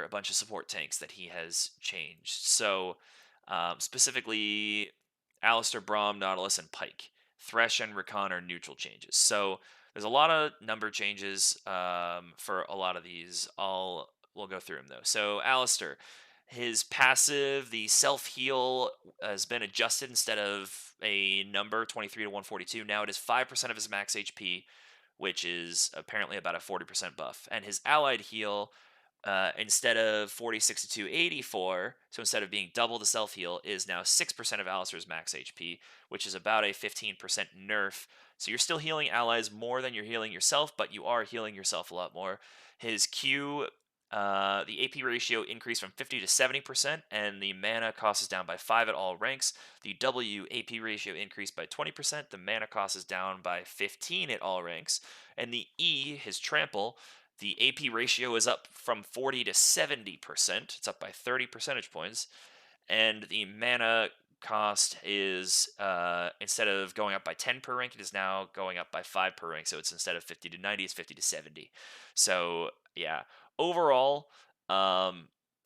bunch of support tanks that he has changed. So specifically, Alistair, Braum, Nautilus, and Pike. Thresh and Recon are neutral changes. So there's a lot of number changes for a lot of these. We'll go through them though. So Alistair, his passive, the self heal, has been adjusted instead of a number 23 to 142. Now it is 5% of his max HP, which is apparently about a 40% buff. And his allied heal, instead of 46 to 284, so instead of being double the self heal, is now 6% of Alistair's max HP, which is about a 15% nerf. So you're still healing allies more than you're healing yourself, but you are healing yourself a lot more. His Q, the AP ratio increased from 50 to 70%, and the mana cost is down by 5 at all ranks. The W AP ratio increased by 20%. The mana cost is down by 15 at all ranks. And the E, his trample, the AP ratio is up from 40 to 70%. It's up by 30 percentage points. And the mana cost is, instead of going up by 10 per rank, it is now going up by 5 per rank. So it's instead of 50 to 90, it's 50 to 70. So, yeah. Overall, I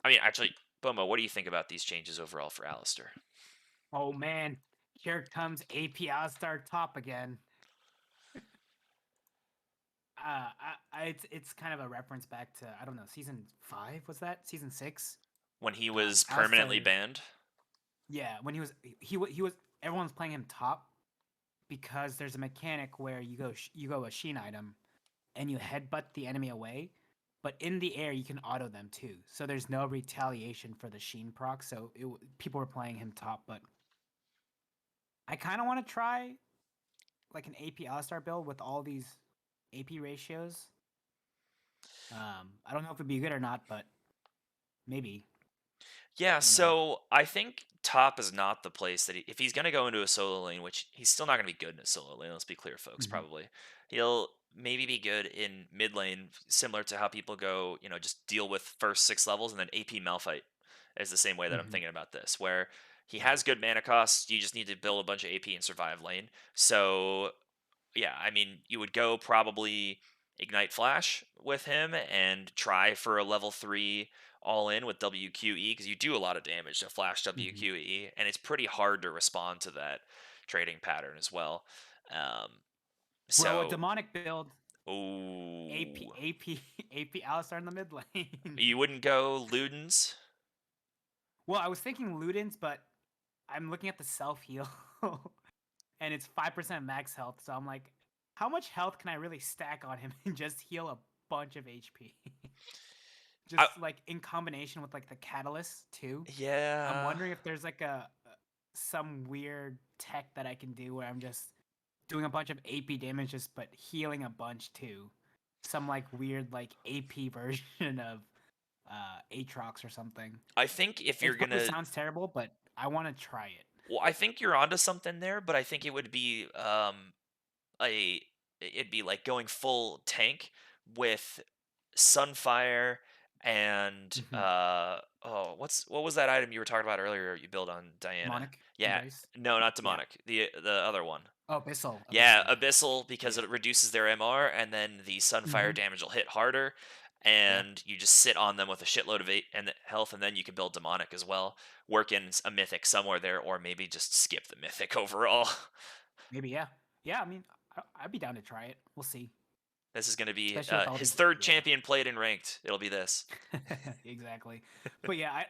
mean, actually, B0mo, what do you think about these changes overall for Alistair? Oh man, here comes AP All-Star top again. It's kind of a reference back to, I don't know, season 5, was that season 6? When he was permanently Alistair, banned? yeah, when he was everyone's playing him top because there's a mechanic where you go a sheen item and you headbutt the enemy away, but in the air you can auto them too. So there's no retaliation for the sheen proc. So people were playing him top, but I kind of want to try like an AP All-Star build with all these AP ratios. I don't know if it'd be good or not, but maybe. Yeah, I don't know. so I think top is not the place that if he's going to go into a solo lane, which he's still not going to be good in a solo lane, let's be clear, folks, Hmm. probably. He'll maybe be good in mid lane, similar to how people go, just deal with first 6 levels, and then AP Malphite is the same way that I'm Hmm. thinking about this, where he Right. has good mana costs, you just need to build a bunch of AP and survive lane. So yeah, I mean, you would go probably Ignite Flash with him and try for a level 3 all in with WQE because you do a lot of damage to Flash Hmm. WQE, and it's pretty hard to respond to that trading pattern as well. Um, Bro, a so, demonic build, oh, AP Alistar in the mid lane. you wouldn't go Ludens? Well, I was thinking Ludens, but I'm looking at the self heal, and it's 5% max health. So I'm like, how much health can I really stack on him and just heal a bunch of HP? I, Just like in combination with like the catalyst too. I'm yeah. wondering if there's like a some weird tech that I can do where I'm just doing a bunch of AP damage just but healing a bunch too. Some like weird like AP version of Aatrox or something. I think if you're It probably gonna, sounds terrible, but I want to try it. well, I think you're onto something there, but I think it would be a it'd be like going full tank with Sunfire and Hmm. what was that item you were talking about earlier you build on Diana? Demonic Yeah. Embrace. No, not Yeah. demonic. The other one. Oh, Abyssal. Yeah, Abyssal. Yeah. Abyssal because Yeah. it reduces their MR and then the Sunfire Hmm. damage will hit harder Yeah. and you just sit on them with a shitload of health and then you can build demonic as well. Work in a mythic somewhere there or maybe just skip the mythic overall. Maybe. Yeah. Yeah. I mean, I'd be down to try it. We'll see. This is going to be Especially with all his these. third Yeah. champion played in ranked. It'll be this. Exactly. But yeah,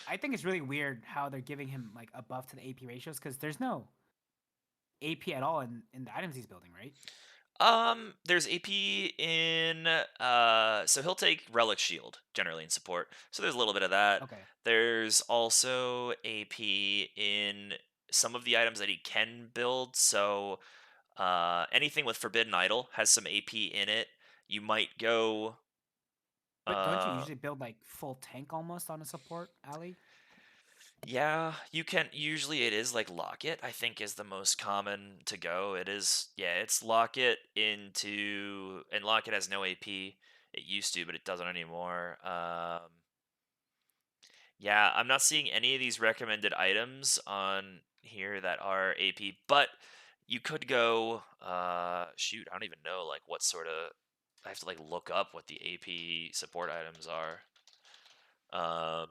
I think it's really weird how they're giving him like a buff to the AP ratios because there's no AP at all in the items he's building, right? There's AP in so he'll take Relic Shield generally in support. So there's a little bit of that. Okay. There's also AP in some of the items that he can build. So anything with Forbidden Idol has some AP in it. You might go But don't you uh usually build like full tank almost on a support alley? yeah, you can usually it is like Locket, I think is the most common to go. It is yeah, it's Locket into and Locket has no AP. It used to, but it doesn't anymore. Yeah, I'm not seeing any of these recommended items on here that are AP, but you could go shoot, I don't even know like what sort of I have to like look up what the AP support items are. Um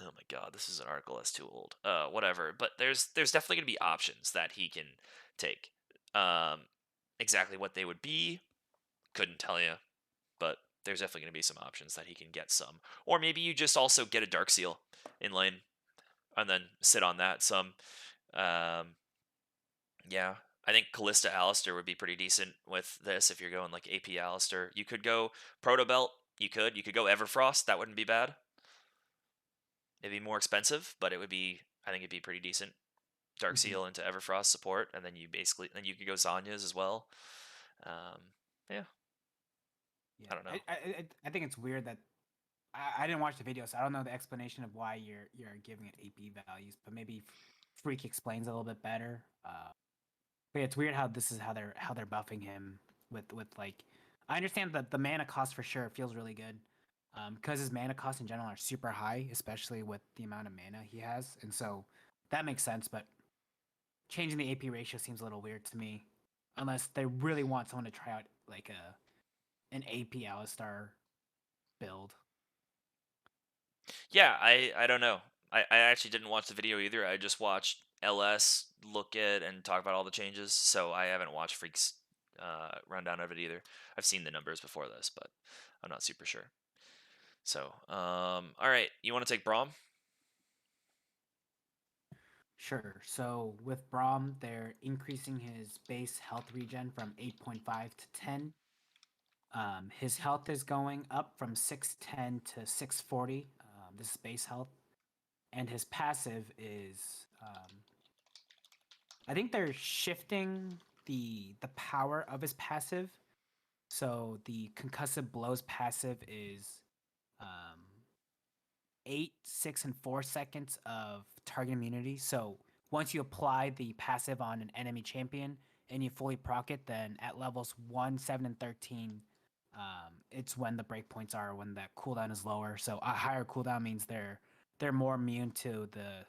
Oh my god, this is an article that's too old. Whatever. But there's definitely gonna be options that he can take. Um, exactly what they would be, couldn't tell you. But there's definitely gonna be some options that he can get some. Or maybe you just also get a Dark Seal in lane and then sit on that some. Um, yeah. I think Callista Alistair would be pretty decent with this if you're going like AP Alistair. You could go Proto Belt. You could go Everfrost. That wouldn't be bad. It'd be more expensive, but it would be I think it'd be pretty decent. Dark Hmm. Seal into Everfrost support, and then you could go Zanya's as well. Um, yeah, Yeah. I don't know. I think it's weird that I didn't watch the video, so I don't know the explanation of why you're giving it AP values, but maybe Freak explains a little bit better. But yeah, it's weird how this is how they're buffing him with like I understand that the mana cost for sure feels really good. Because his mana costs in general are super high, especially with the amount of mana he has. And so that makes sense, but changing the AP ratio seems a little weird to me. Unless they really want someone to try out like an AP Alistar build. Yeah, I don't know. I actually didn't watch the video either. I just watched LS look at and talk about all the changes, so I haven't watched Freak's rundown of it either. I've seen the numbers before this, but I'm not super sure. So, all right, you want to take Brom? Sure. So with Braum, they're increasing his base health regen from 8.5 to 10. His health is going up from 610 to 640. This is base health. And his passive is, I think they're shifting the power of his passive. So the concussive blows passive is um, 8, 6, and 4 seconds of target immunity. So once you apply the passive on an enemy champion and you fully proc it, then at levels 1, 7, and 13, it's when the breakpoints are, when that cooldown is lower. So a higher cooldown means they're more immune to the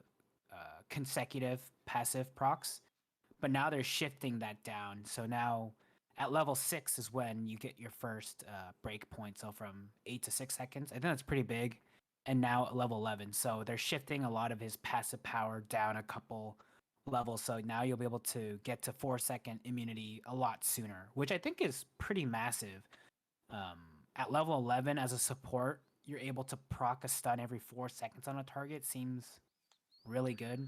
consecutive passive procs. But now they're shifting that down. So now at level 6 is when you get your first break point. So from 8 to 6 seconds. I think that's pretty big. And now at level 11. So they're shifting a lot of his passive power down a couple levels. So now you'll be able to get to 4-second immunity a lot sooner, which I think is pretty massive. Um, at level 11 as a support, you're able to proc a stun every 4 seconds on a target. Seems really good.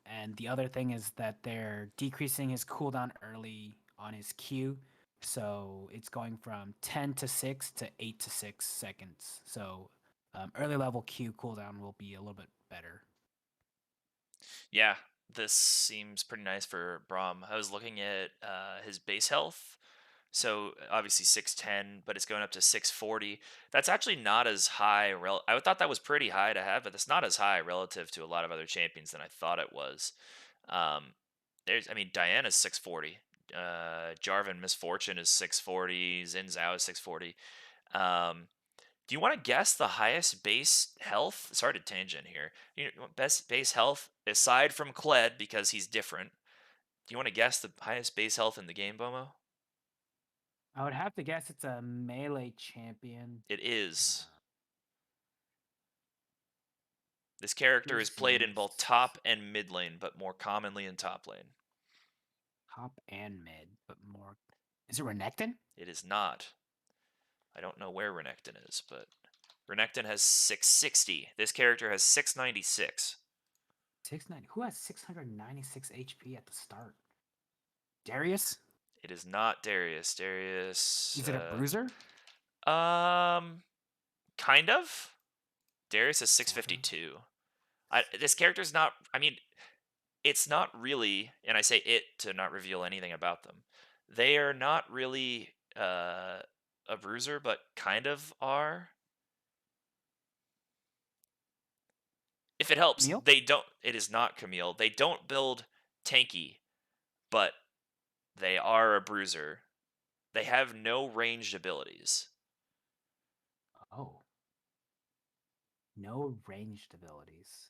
And the other thing is that they're decreasing his cooldown early on his Q. So it's going from 10 to 6 to 8 to 6 seconds. So early level Q cooldown will be a little bit better. Yeah, this seems pretty nice for Brom. I was looking at his base health. So obviously 610, but it's going up to 640. That's actually not as high. I thought that was pretty high to have, but it's not as high relative to a lot of other champions than I thought it was. Um, I mean, Diana's 640. Jarvan Misfortune is 640. Xin Zhao is 640. Do you want to guess the highest base health? Sorry to tangent here. Best base health aside from Kled because he's different. Do you want to guess the highest base health in the game, Bomo? I would have to guess it's a melee champion. It is. Uh, This character is here's played in Zin's both top and mid lane, but more commonly in top lane. top and mid, but more. Is it Renekton? It is not. I don't know where Renekton is, but Renekton has 660. This character has 696. 690. Who has 696 HP at the start? Darius? It is not Darius. Darius. Is it a bruiser? Kind of. Darius is 7. 652. This character's not. I mean, it's not really, and I say it to not reveal anything about them. They are not really a bruiser, but kind of are. If it helps, Camille? they don't. It is not Camille. They don't build tanky, but they are a bruiser. They have no ranged abilities. Oh. No ranged abilities.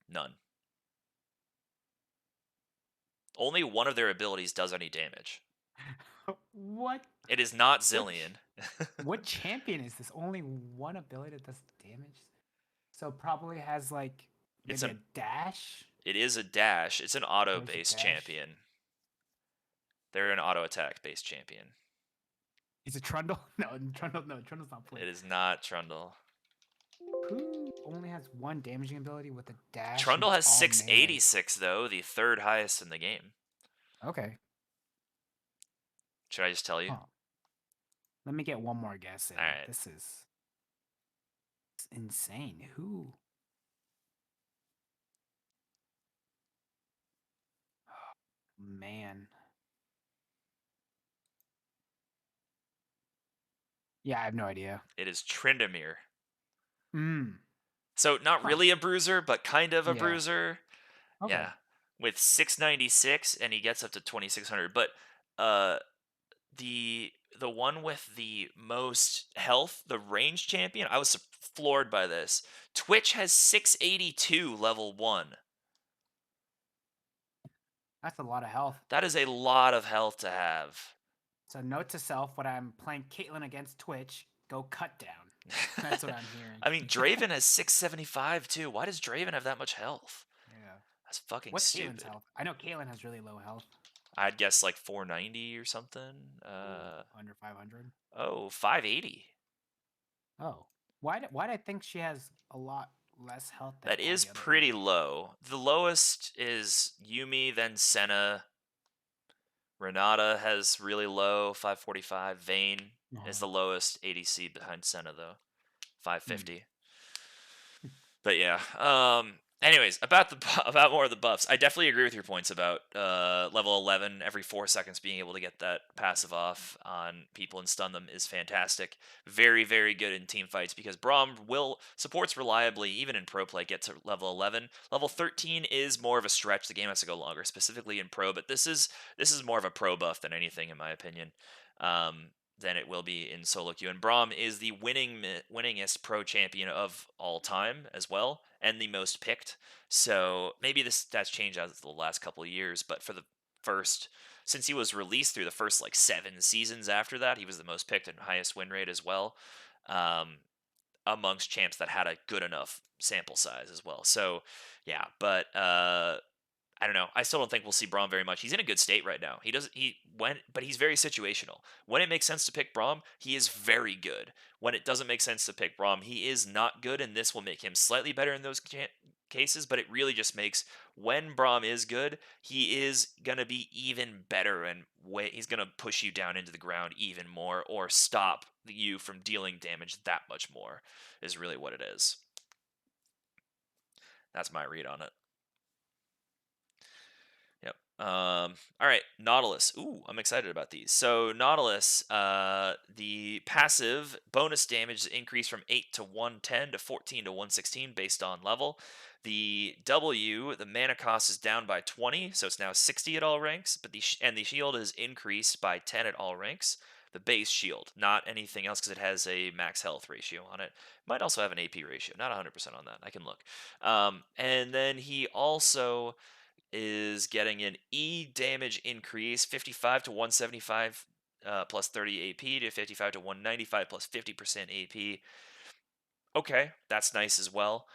None. Only one of their abilities does any damage. What? It is not What Zillion. What champion is this? Only one ability that does damage? So probably has like It's maybe an. a dash? It is a dash. It's an There's a auto-based dash. champion. They're an auto attack based champion. Is it Trundle? No, Trundle's not playing. It is not Trundle. Who only has one damaging ability with a dash? and Trundle has it's all melee? 686 though, the third highest in the game. Okay. Should I just tell you? Huh. Let me get one more guess in. All right. This is it's insane. Who? Man. Yeah, I have no idea. It is Tryndamere. Hmm. So not Huh. really a bruiser, but kind of a Yeah. bruiser. Okay. Yeah. With 696 and he gets up to 2600. But the one with the most health, the range champion, I was floored by this. Twitch has 682 level 1. That's a lot of health. That is a lot of health to have. So note to self: when I'm playing Caitlyn against Twitch, go cut down. That's what I'm hearing. I mean, Draven has 675 too. Why does Draven have that much health? Yeah. That's fucking What's Caitlin's stupid. health? I know Caitlyn has really low health. I'd guess like 490 or something. Ooh, under 500. Oh, 580. Oh, why do I think she has a lot less health than That all is the other pretty heroes? low. The lowest is Yumi, then Senna. Renata has really low, 545. Vayne is Uh-huh. the lowest ADC behind Senna though, Hmm. 550. But yeah. Anyways, about about more of the buffs, I definitely agree with your points about level 11 every 4 seconds being able to get that passive off on people and stun them is fantastic. Very very good in team fights because Braum will supports reliably even in pro play get to level 11. Level 13 is more of a stretch. The game has to go longer, specifically in pro, but this is more of a pro buff than anything in my opinion. Than it will be in solo queue. And Braum is the winningest pro champion of all time as well, and the most picked. So maybe that's changed out of the last couple of years, but for the first since he was released through the first like 7 seasons after that, he was the most picked and highest win rate as well. Um, Amongst champs that had a good enough sample size as well. So yeah, but I don't know. I still don't think we'll see Braum very much. He's in a good state right now. He doesn't. But he's very situational. When it makes sense to pick Braum, he is very good. When it doesn't make sense to pick Braum, he is not good, and this will make him slightly better in those cases. But it really just makes when Braum is good, he is gonna be even better, and he's gonna push you down into the ground even more, or stop you from dealing damage that much more. Is really what it is. That's my read on it. Yep. All right, Nautilus. Ooh, I'm excited about these. So Nautilus, the passive bonus damage is increased from 8 to 110 to 14 to 116 based on level. The W, the mana cost is down by 20, so it's now 60 at all ranks. But the shield is increased by 10 at all ranks. The base shield, not anything else, because it has a max health ratio on it. Might also have an AP ratio. Not 100% on that. I can look. And then he also is getting an E damage increase 55 to 175 plus 30 AP to 55 to 195 plus 50% AP. Okay, that's nice as well.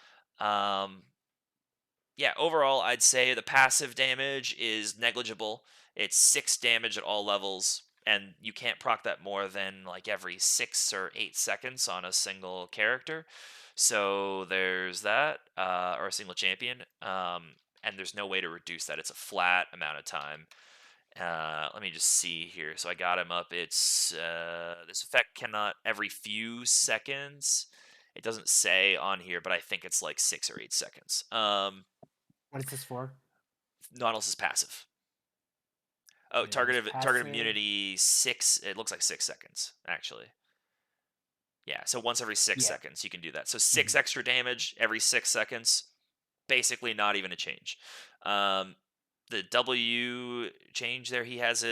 Yeah, overall, I'd say the passive damage is negligible. It's 6 damage at all levels, and you can't proc that more than like every 6 or 8 seconds on a single character. So there's that, or a single champion. And there's no way to reduce that. It's a flat amount of time. Let me just see here. So I got him up. It's this effect cannot every few seconds. It doesn't say on here, but I think it's like 6 or 8 seconds. What is this for? Nautilus is passive. Oh, It is target passive. immunity 6. It looks like 6 seconds actually. Yeah, so once every 6 seconds you can do that. So 6 extra damage every 6 seconds. Basically, not even a change. The W change there, he has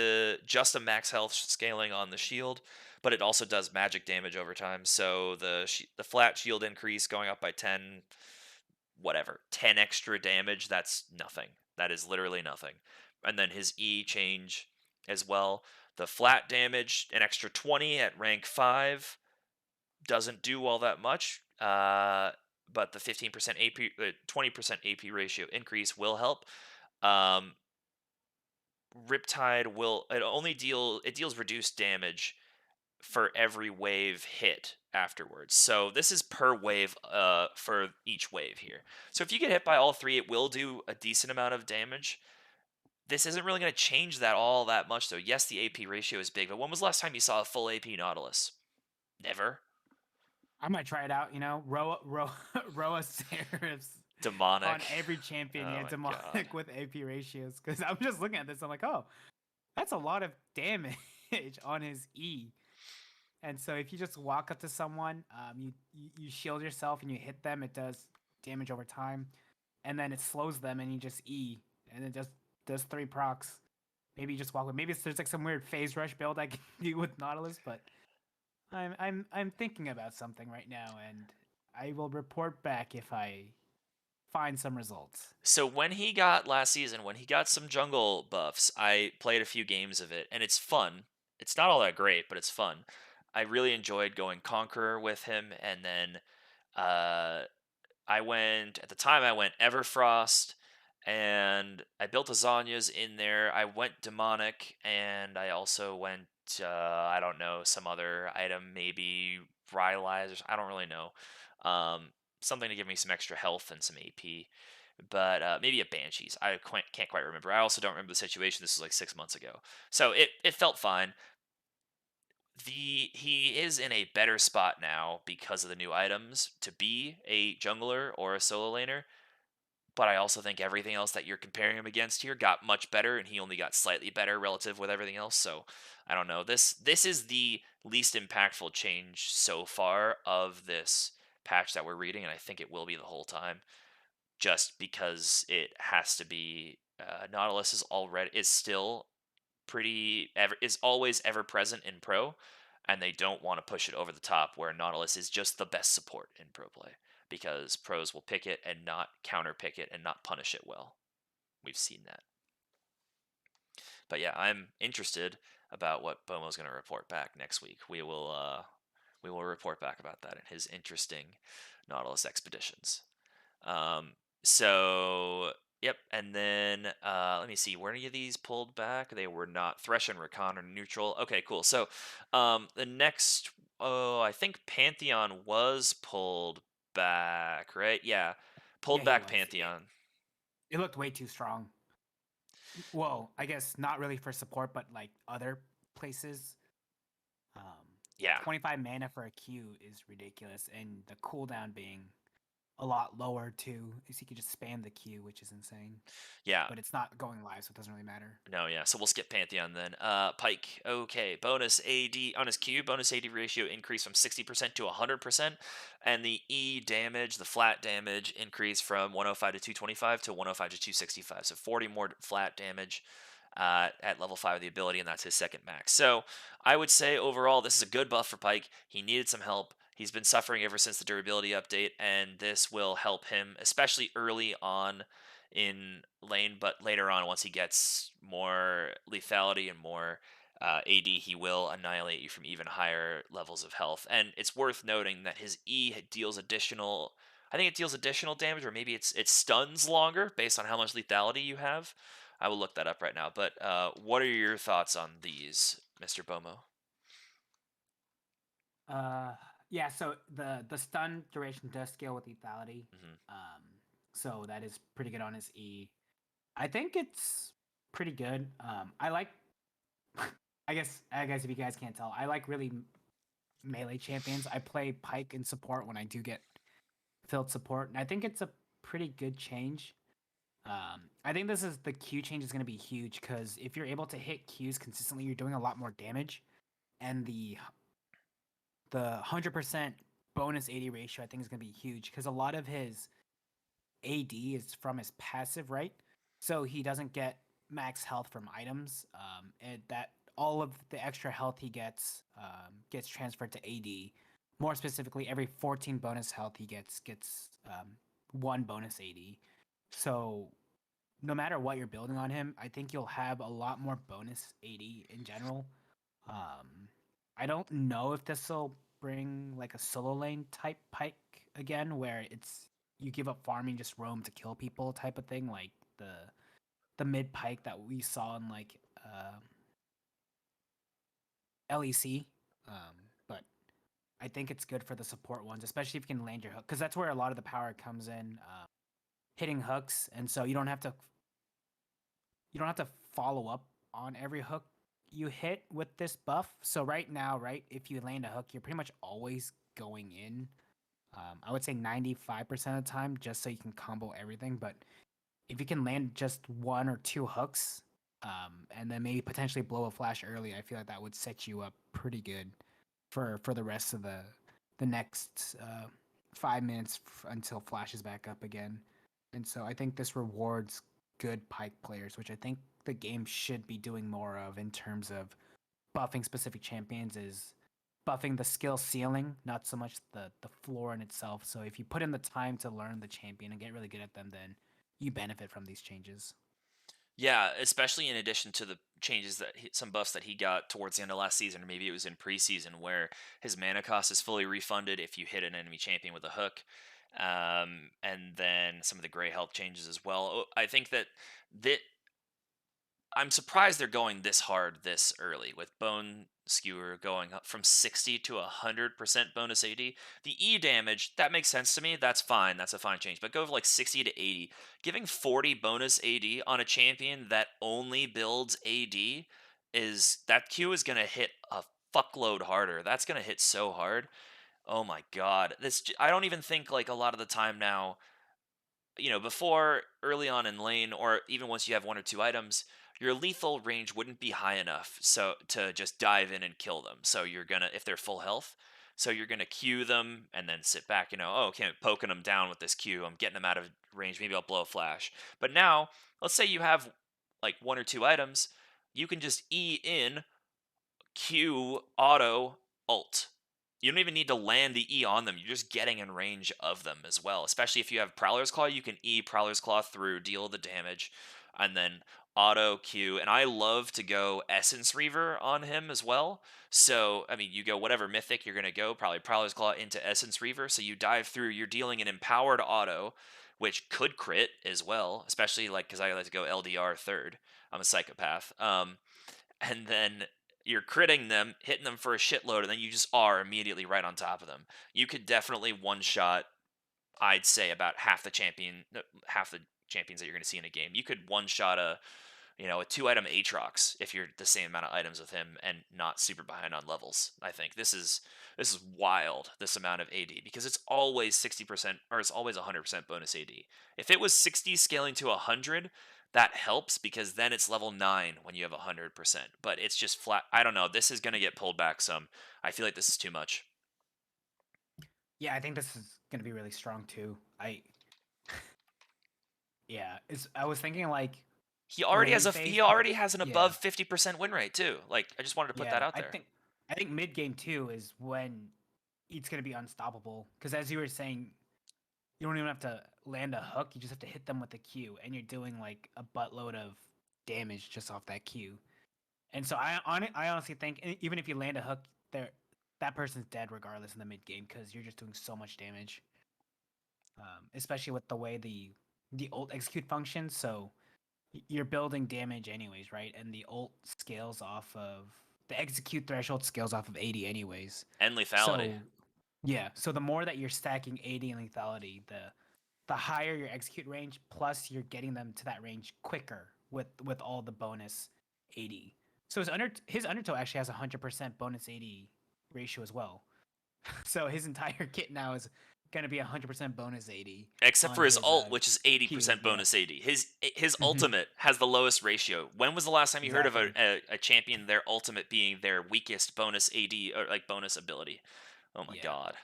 just a max health scaling on the shield, but it also does magic damage over time. So the flat shield increase going up by 10, whatever, 10 extra damage. That's nothing. That is literally nothing. And then his E change as well. The flat damage, an extra 20 at rank 5, doesn't do all that much. But the 15% AP, 20% AP ratio increase will help. Riptide it deals reduced damage for every wave hit afterwards. So this is per wave for each wave here. So if you get hit by all 3, it will do a decent amount of damage. This isn't really going to change that all that much though. Yes, the AP ratio is big, but when was the last time you saw a full AP Nautilus? Never. I might try it out. Roa Seraphs Demonic. on every champion. Oh Yeah, my demonic god. with AP ratios. Because I'm just looking at this. I'm like, oh, that's a lot of damage on his E. And so if you just walk up to someone, you shield yourself and you hit them, it does damage over time, and then it slows them, and you just E, and it just does 3 procs. Maybe you just walk with. Maybe there's like some weird phase rush build I can do with Nautilus, but I'm thinking about something right now, and I will report back if I find some results. So when he got last season, when he got some jungle buffs, I played a few games of it, and it's fun. It's not all that great, but it's fun. I really enjoyed going Conqueror with him, and then uh, at the time I went Everfrost, and I built a Zanya's in there. I went Demonic, and I also went I don't know, some other item, maybe Rylai's. I don't really know. Um, Something to give me some extra health and some AP. But maybe a Banshees. Can't quite remember. I also don't remember the situation. This was like 6 months ago, so it felt fine. He is in a better spot now because of the new items to be a jungler or a solo laner, but I also think everything else that you're comparing him against here got much better, and he only got slightly better relative with everything else. So I don't know. This is the least impactful change so far of this patch that we're reading, and I think it will be the whole time, just because it has to be. Nautilus is still is always ever present in pro, and they don't want to push it over the top where Nautilus is just the best support in pro play, because pros will pick it and not counter pick it and not punish it well. We've seen that. But yeah, I'm interested about what B0mo's going to report back next week. We will report back about that in his interesting Nautilus expeditions. Um, so yep, and then let me see. Were any of these pulled back? They were not. Thresh and Recon are neutral. Okay, cool. So the next, I think Pantheon was pulled back, right? Yeah, Yeah, pulled he back was. Pantheon. It looked way too strong. Well, I guess not really for support, but like other places. Um, Yeah, 25 mana for a Q is ridiculous, and the cooldown being a lot lower too, is you could just spam the Q, which is insane. yeah. But it's not going live, so it doesn't really matter. No, yeah. So we'll skip Pantheon then. Pike. Okay. Bonus AD on his Q. Bonus AD ratio increased from 60% to 100%, and the E damage, the flat damage, increased from 105 to 225 to 105 to 265. So 40 more flat damage at level 5 of the ability, and that's his second max. So I would say overall, this is a good buff for Pike. He needed some help. He's been suffering ever since the durability update, and this will help him, especially early on in lane, but later on, once he gets more lethality and more AD, he will annihilate you from even higher levels of health. And it's worth noting that his E deals additional. I think it deals additional damage, or maybe it stuns longer based on how much lethality you have. I will look that up right now. But what are your thoughts on these, Mr. B0mo? Uh, yeah. So the stun duration does scale with lethality. Hmm. Um, so that is pretty good on his E. I think it's pretty good. I like. I guess if you guys can't tell, I like really melee champions. I play Pike in support when I do get filled support, and I think it's a pretty good change. I think the Q change is going to be huge because if you're able to hit Qs consistently, you're doing a lot more damage, and the 100% bonus AD ratio I think is going to be huge because a lot of his AD is from his passive, right? So he doesn't get max health from items, and that all of the extra health he gets transferred to AD. More specifically, every 14 bonus health he gets one bonus AD. So no matter what you're building on him, I think you'll have a lot more bonus AD in general. I don't know if this will bring like a solo lane type Pike again, where it's you give up farming, just roam to kill people type of thing, like the mid Pike that we saw in like LEC. But I think it's good for the support ones, especially if you can land your hook, because that's where a lot of the power comes in, hitting hooks, and so you don't have to follow up on every hook you hit with this buff. So right now, right, if you land a hook, you're pretty much always going in. I would say 95% of the time, just so you can combo everything. But if you can land just one or two hooks, and then maybe potentially blow a flash early, I feel like that would set you up pretty good for the rest of the next 5 minutes until flash is back up again. And so I think this rewards good Pike players, which I think the game should be doing more of in terms of buffing specific champions, is buffing the skill ceiling, not so much the floor in itself. So if you put in the time to learn the champion and get really good at them, then you benefit from these changes. Yeah, especially in addition to the changes that some buffs that he got towards the end of last season, or maybe it was in preseason, where his mana cost is fully refunded if you hit an enemy champion with a hook, and then some of the gray health changes as well. I think that I'm surprised they're going this hard this early with Bone Skewer going up from 60 to 100% bonus AD. The E damage, that makes sense to me. That's fine. That's a fine change. But go like 60 to 80. Giving 40 bonus AD on a champion that only builds AD is that Q is going to hit a fuckload harder. That's going to hit so hard. Oh my god. I don't even think like a lot of the time now, before early on in lane, or even once you have one or two items, your lethal range wouldn't be high enough so to just dive in and kill them. So you're gonna, if they're full health, so you're gonna Q them and then sit back. Oh, okay, I'm poking them down with this Q. I'm getting them out of range. Maybe I'll blow a flash. But now, let's say you have like one or two items, you can just E in Q auto ult. You don't even need to land the E on them. You're just getting in range of them as well. Especially if you have Prowler's Claw, you can E Prowler's Claw through, deal the damage, and then auto Q. And I love to go Essence Reaver on him as well. So, I mean, you go whatever mythic you're going to go, probably Prowler's Claw into Essence Reaver. So you dive through, you're dealing an empowered auto, which could crit as well, especially like because I like to go LDR third. I'm a psychopath. And then you're critting them, hitting them for a shitload, and then you just are immediately right on top of them. You could definitely one shot, I'd say, about half the champions that you're going to see in a game. You could one shot a 2 item Aatrox if you're the same amount of items with him and not super behind on levels. I think this is wild, this amount of AD, because it's always 60% or it's always 100% bonus AD. If it was 60 scaling to 100, that helps because then it's level 9 when you have 100%. But it's just flat. I don't know. This is going to get pulled back some. I feel like this is too much. Yeah, I think this is gonna be really strong too. Yeah, I was thinking like late phase. He already has an Yeah, above 50% win rate too. Like, I just wanted to put that yeah. out I there. think I think mid game too is when it's gonna be unstoppable. Because as you were saying, you don't even have to land a hook. You just have to hit them with a Q, and you're doing like a buttload of damage just off that Q. And so I honestly think even if you land a hook, there that person's dead regardless in the mid game because you're just doing so much damage. Especially with the way the ult execute functions. So you're building damage anyways, right? And the ult scales off of the execute threshold scales off of 80 anyways. And lethality. So yeah, so the more that you're stacking 80 and lethality, the higher your execute range, plus you're getting them to that range quicker with all the bonus 80. So his undertow actually has 100% bonus 80 ratio as well. So his entire kit now is gonna be 100% bonus 80 Except on for his his ult, which is Q. 80% Yeah. bonus 80. His Mhm. ultimate has the lowest ratio. When was the last time you heard of Exactly. a champion, their ultimate being their weakest bonus AD or like bonus ability? Oh my Yeah. god.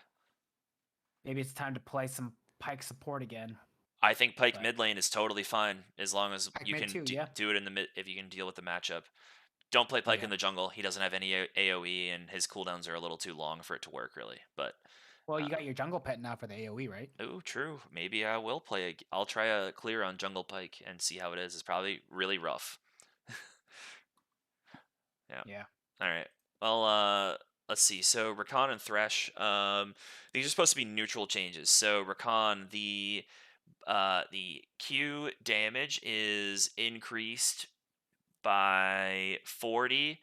Maybe it's time to play some Pike support again. I think Pike But mid lane is totally fine as long as Pike you mid can too, yeah. do it in the mid if you can deal with the matchup. Don't play Pike Yeah. in the jungle. He doesn't have any AoE and his cooldowns are a little too long for it to work really. But Well, you uh, got your jungle pet now for the AoE, right? oh, true. Maybe I will play. I'll try a clear on Jungle Pike and see how it is. It's probably really rough. Yeah. Yeah. All right. Well, let's see. So Rakan and Thresh, these are supposed to be neutral changes. So Rakan, the Q damage is increased by 40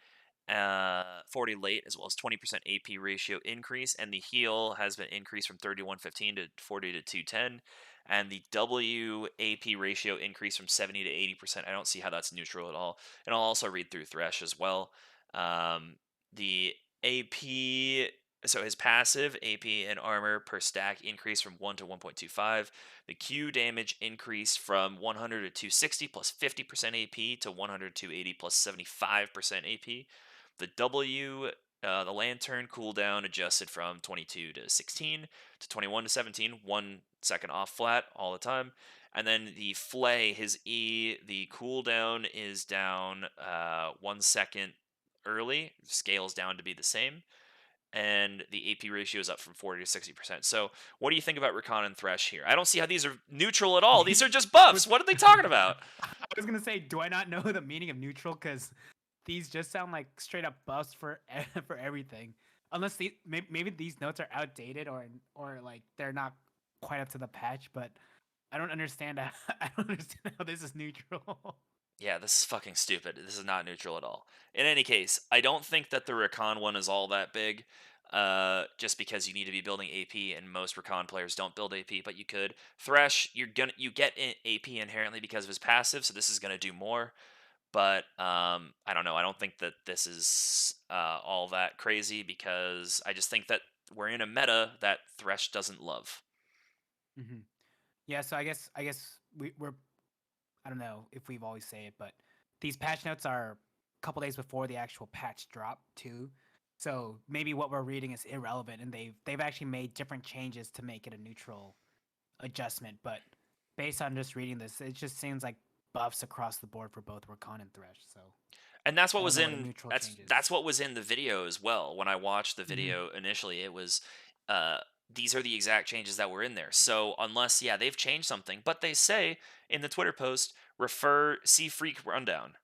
late, as well as 20% AP ratio increase, and the heal has been increased from 3115 to 40 to 210, and the W AP ratio increased from 70 to 80%. I don't see how that's neutral at all. And I'll also read through Thresh as well. The AP, so his passive AP and armor per stack increased from 1 to 1.25. The Q damage increased from 100 to 260 plus 50% AP to 100 to 280 plus 75% AP. The W, the lantern cooldown adjusted from 22 to 16 to 21 to 17, 1 second off flat all the time. And then the Flay, his E, the cooldown is down 1 second early, scales down to be the same. and the AP ratio is up from 40 to 60%. So, what do you think about Rakan and Thresh here? I don't see how these are neutral at all. These are just buffs. With- What are they talking about? I was gonna say, do I not know the meaning of neutral? Because these just sound like straight up buffs for for everything. Unless maybe these notes are outdated or like they're not quite up to the patch. But I don't understand. I don't understand how this is neutral. Yeah, this is fucking stupid. This is not neutral at all. In any case, I don't think that the Rakan one is all that big. Just because you need to be building AP, and most Rakan players don't build AP, but you could. Thresh, you get AP inherently because of his passive, so this is gonna do more. But I don't know. I don't think that this is all that crazy because I just think that we're in a meta that Thresh doesn't love. hmm Yeah. So I guess we're I don't know if we've always say it, but these patch notes are a couple days before the actual patch drop too. So maybe what we're reading is irrelevant, and they've actually made different changes to make it a neutral adjustment. But based on just reading this, it just seems like buffs across the board for both Rakan and Thresh. So And that's what I don't was know what a in neutral that's change is. that's what was in the video as well. When I watched the hmm video initially, it was uh these are the exact changes that were in there. So unless they've changed something, but they say in the Twitter post see freak rundown.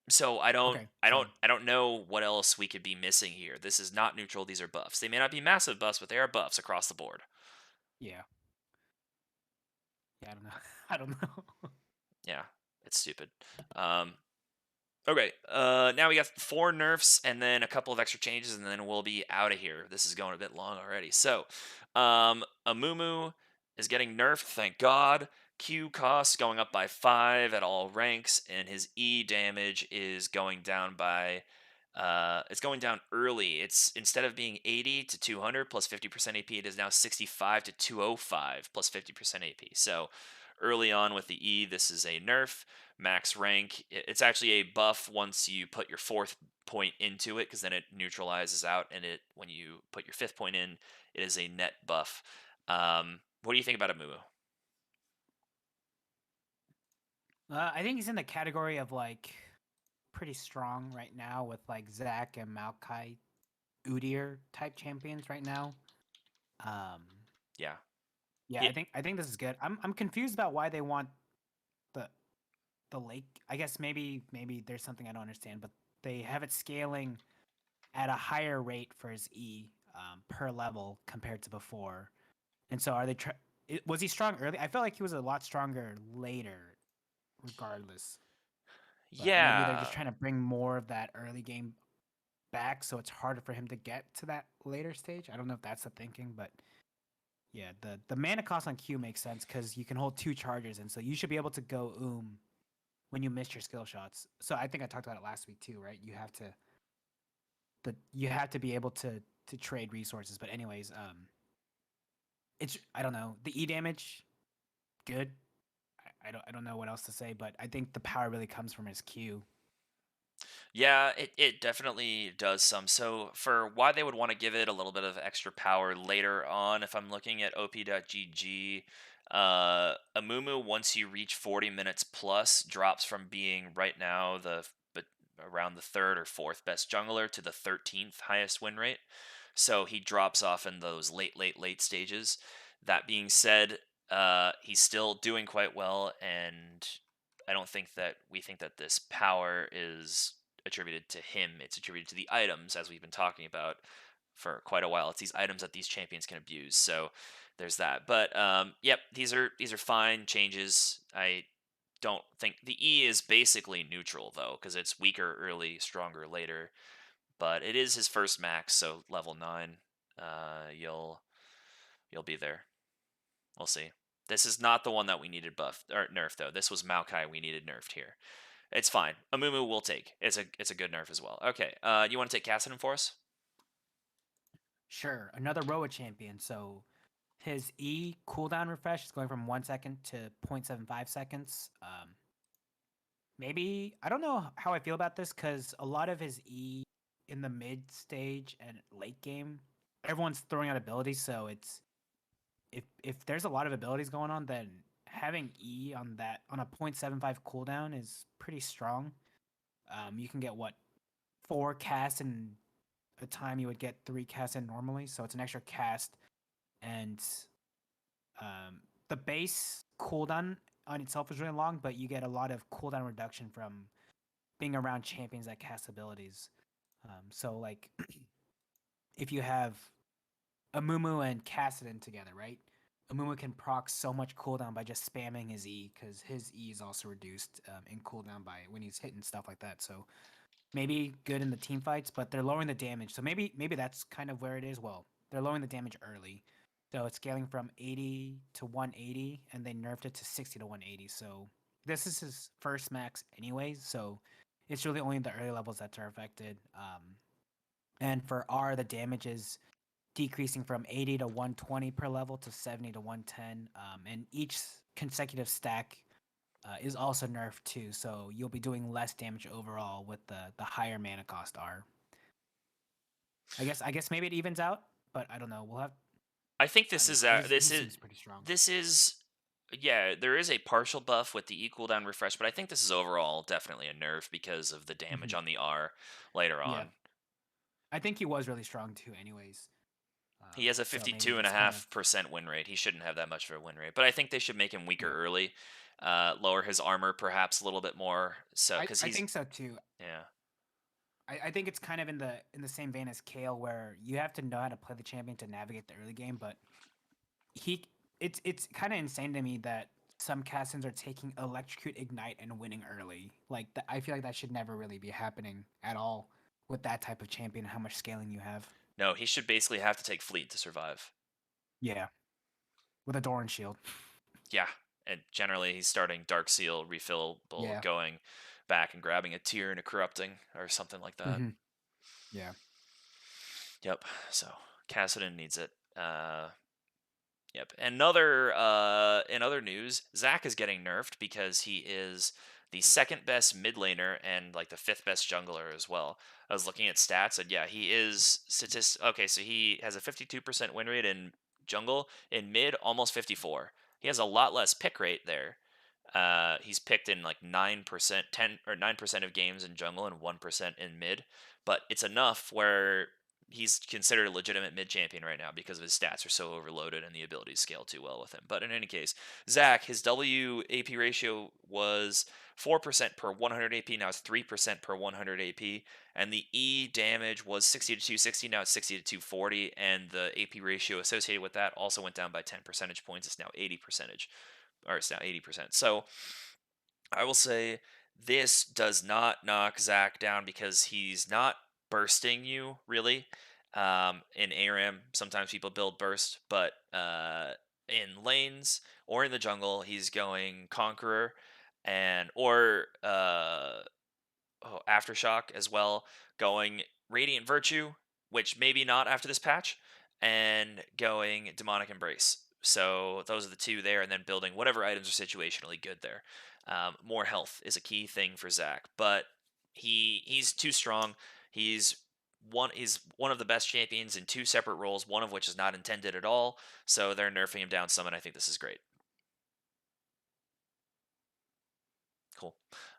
So Okay, so I don't know what else we could be missing here. This is not neutral, these are buffs. They may not be massive buffs, but they are buffs across the board. yeah, yeah, I don't know. I don't know. Yeah, it's stupid. Um Okay, now we got 4 nerfs and then a couple of extra changes, and then we'll be out of here. This is going a bit long already. So, Amumu is getting nerfed, thank God. Q cost going up by 5 at all ranks, and his E damage is going down by. It's going down early. It's instead of being 80 to 200 plus 50% AP, it is now 65 to 205 plus 50% AP. So, early on with the E, this is a nerf max rank. It's actually a buff once you put your 4th point into it, because then it neutralizes out, and it when you put your 5th point in, it is a net buff. What do you think about Amumu? I think he's in the category of like pretty strong right now with like Zach and Maokai Udyr type champions right now. Um, Yeah, yeah, he, I think this is good. I'm confused about why they want the the lake. I guess maybe there's something I don't understand, but they have it scaling at a higher rate for his E per level compared to before. And so are they? Was he strong early? I felt like he was a lot stronger later, regardless. But maybe they're just yeah. trying to bring more of that early game back, so it's harder for him to get to that later stage. I don't know if that's the thinking, but yeah, the mana cost on Q makes sense because you can hold 2 chargers, and so you should be able to go when you miss your skill shots. So I think I talked about it last week too, right? You have to be able to trade resources. But anyways, it's I don't know the E damage, good. I don't know what else to say, but I think the power really comes from his Q. Yeah, it definitely does some. So for why they would want to give it a little bit of extra power later on, if I'm looking at op.gg, Amumu, once you reach 40 minutes plus, drops from being right now but around the third or fourth best jungler to the 13th highest win rate. So he drops off in those late stages. That being said, he's still doing quite well, and I don't think that we think that this power is attributed to him. It's attributed to the items, as we've been talking about for quite a while. It's these items that these champions can abuse. So there's that. But yep, these are fine changes. I don't think the E is basically neutral though, because it's weaker early, stronger later. But it is his first max, so level 9. You'll be there. We'll see. This is not the one that we needed buffed or nerfed though. This was Maokai we needed nerfed here. It's fine. Amumu will take. It's a good nerf as well. Okay. You want to take Kassadin for us? Sure, another Roa champion. So his E cooldown refresh is going from 1 second to 0.75 seconds. Maybe I don't know how I feel about this because a lot of his E in the mid stage and late game, everyone's throwing out abilities. So it's if there's a lot of abilities going on, then having E on a 0.75 cooldown is pretty strong. You can get what 4 casts in a time you would get 3 casts in normally, so it's an extra cast, and the base cooldown on itself is really long, but you get a lot of cooldown reduction from being around champions that cast abilities. So like if you have Amumu and Kassadin together, right? Amumu can proc so much cooldown by just spamming his E because his E is also reduced in cooldown by when he's hitting stuff like that. So maybe good in the team fights, but they're lowering the damage. So maybe that's kind of where it is. Well, they're lowering the damage early. So it's scaling from 80 to 180, and they nerfed it to 60 to 180. So this is his first max anyways. So it's really only the early levels that are affected. And for R, the damage is decreasing from 80 to 120 per level to 70 to 110. And each consecutive stack is also nerfed too, so you'll be doing less damage overall with the higher mana cost R. I guess maybe it evens out, but I don't know. We'll have. I think I this don't know. is He seems pretty strong. this is yeah, there is a partial buff with the E cooldown refresh, but I think this is overall definitely a nerf because of the damage on the R later Yeah, on. I think he was really strong too. Anyways, He has a so maybe fifty-two and a this kind of half percent win rate. He shouldn't have that much of a win rate, but I think they should make him weaker yeah. early, lower his armor perhaps a little bit more. So because I he's think so too. yeah. I think it's kind of in the same vein as Kale, where you have to know how to play the champion to navigate the early game, but he it's kind of insane to me that some castings are taking electrocute ignite and winning early. Like I feel like that should never really be happening at all with that type of champion and how much scaling you have. No, he should basically have to take fleet to survive. Yeah, with a Doran shield. Yeah, and generally he's starting Dark Seal refillable, Yeah. going back and grabbing a tier and a corrupting or something like that. Hmm. Yeah. Yep. So Kassadin needs it. Yep. In other news, Zac is getting nerfed because he is the second best mid laner and like the fifth best jungler as well. I was looking at stats and yeah, he is okay, so he has a 52% win rate in jungle, in mid almost 54. He has a lot less pick rate there. He's picked in like 9%, 10 or 9% of games in jungle and 1% in mid, but it's enough where he's considered a legitimate mid champion right now because his stats are so overloaded and the abilities scale too well with him. But in any case, Zac, his WAP ratio was 4% per 100 AP, now it's 3% per 100 AP, and the E damage was 60 to 260, now it's 60 to 240, and the AP ratio associated with that also went down by 10 percentage points. It's now 80%. So I will say this does not knock Zac down because he's not bursting you really. In ARAM, sometimes people build burst, but in lanes or in the jungle, he's going Conqueror and or Aftershock as well, going Radiant Virtue, which maybe not after this patch, and going Demonic Embrace. So those are the two there, and then building whatever items are situationally good there. More health is a key thing for Zac, but he's too strong. He's one of the best champions in two separate roles, one of which is not intended at all. So they're nerfing him down some, and I think this is great. Cool.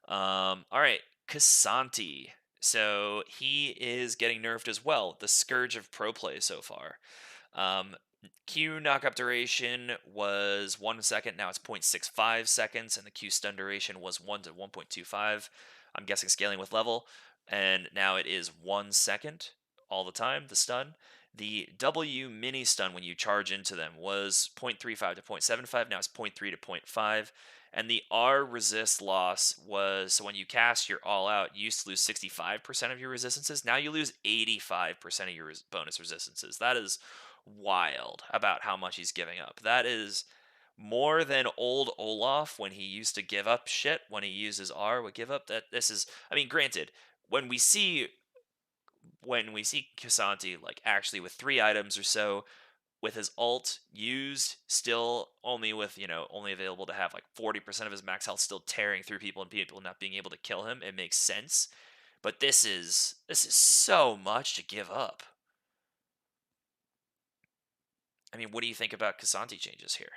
All right, Kasanti. So he is getting nerfed as well. The scourge of pro play so far. Um, Q knockup duration was 1 second. Now it's 0.65 seconds, and the Q stun duration was 1 to 1.25. I'm guessing scaling with level, and now it is 1 second all the time. The stun. The W mini stun when you charge into them was 0.35 to 0.75. Now it's 0.3 to 0.5. And the R resist loss was so when you cast your all out, you used to lose 65% of your resistances. Now you lose 85% of your bonus resistances. That is wild about how much he's giving up. That is more than old Olaf when he used to give up shit when he uses R would give up. That this is, I mean, granted, when we see Kasanti like actually with 3 items or so, with his ult used, still only with only available to have like 40% of his max health, still tearing through people and people not being able to kill him, it makes sense. But this is so much to give up. I mean, what do you think about Kasanti changes here?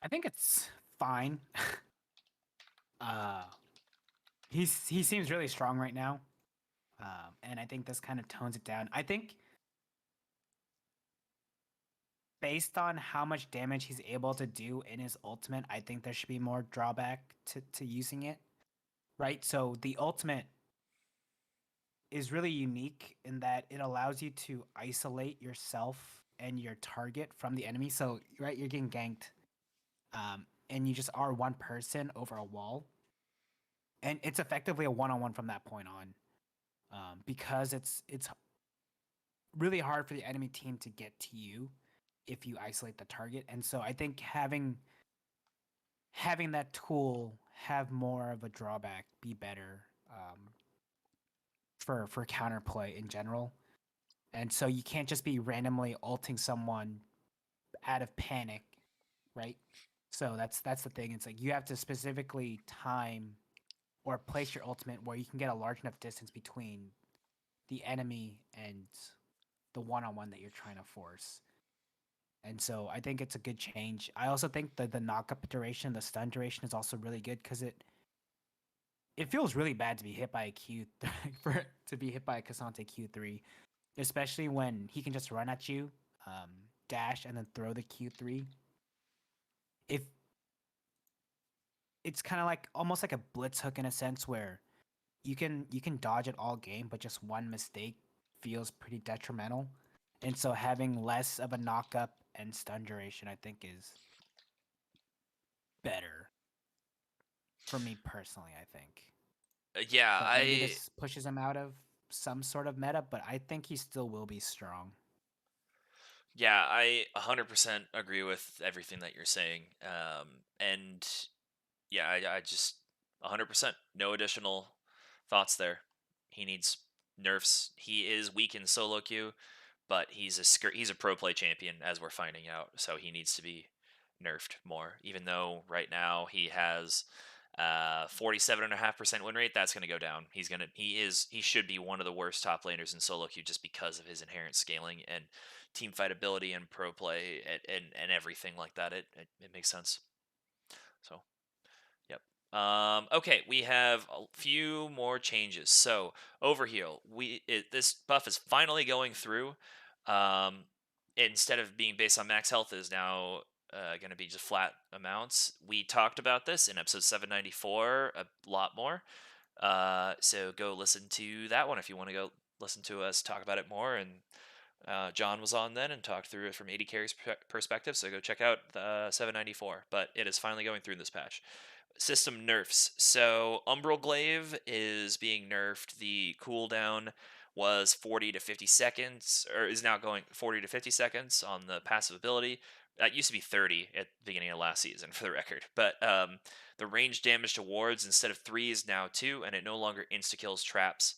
I think it's fine. uh, he seems really strong right now. And I think this kind of tones it down. I think based on how much damage he's able to do in his ultimate, I think there should be more drawback to using it. Right? So the ultimate is really unique in that it allows you to isolate yourself and your target from the enemy. So, right, you're getting ganked, and you just are one person over a wall, and it's effectively a one-on-one from that point on, because it's really hard for the enemy team to get to you if you isolate the target. And so, I think having that tool have more of a drawback be better, for counterplay in general. And so you can't just be randomly ulting someone out of panic, right? So that's the thing. It's like you have to specifically time or place your ultimate where you can get a large enough distance between the enemy and the one-on-one that you're trying to force. And so I think it's a good change. I also think that the knockup duration, the stun duration is also really good because it feels really bad to be hit by a Q for to be hit by a Cassante Q3, especially when he can just run at you, um, dash, and then throw the Q3. If it's kind of like almost like a blitz hook in a sense where you can dodge it all game, but just one mistake feels pretty detrimental. And so having less of a knock up and stun duration, I think, is better for me personally. I think, Yeah, but maybe I this pushes him out of some sort of meta, but I think he still will be strong. yeah, I 100% agree with everything that you're saying. And yeah, I just 100% no additional thoughts there. He needs nerfs. He is weak in solo queue, but he's a pro play champion as we're finding out, so he needs to be nerfed more. Even though right now he has 47.5% win rate, that's going to go down. He should be one of the worst top laners in solo queue just because of his inherent scaling and team fight ability and pro play and everything like that. It makes sense. So yep. Okay, we have a few more changes. So Overheal, this buff is finally going through. Um, Instead of being based on max health, is now going to be just flat amounts. We talked about this in episode 794 a lot more. So go listen to that one if you want to go listen to us talk about it more. And John was on then and talked through it from AD Carry's perspective. So go check out the 794. But it is finally going through this patch. System nerfs. So Umbral Glaive is being nerfed. The cooldown was 40 to 50 seconds, or is now going 40 to 50 seconds on the passive ability. That used to be 30 at the beginning of last season, for the record. But the range damage to wards instead of 3 is now 2, and it no longer insta kills traps.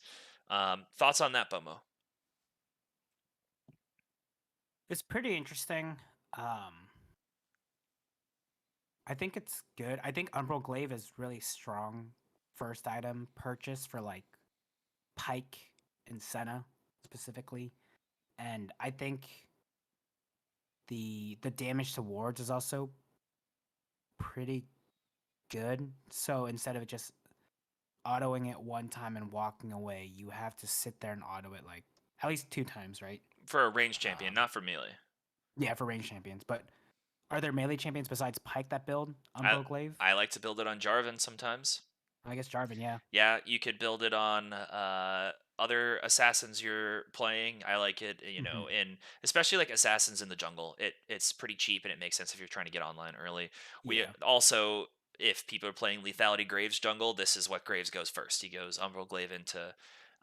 Thoughts on that, B0mo? It's pretty interesting. Um, I think it's good. I think Umbral Glaive is really strong first item purchase for like Pike and Senna specifically. And I think the damage to wards is also pretty good. So instead of just autoing it one time and walking away, you have to sit there and auto it like at least two times, right? For a range champion, Um, not for melee. yeah, for range champions. But are there melee champions besides Pike that build I Umbral Glaive? I like to build it on Jarvan sometimes. I guess Jarvan, yeah. Yeah, you could build it on other assassins you're playing. I like it, Hmm. in especially like assassins in the jungle. It's pretty cheap and it makes sense if you're trying to get online early. We Yeah. also, if people are playing lethality Graves jungle, this is what Graves goes first. He goes Umbral Glaive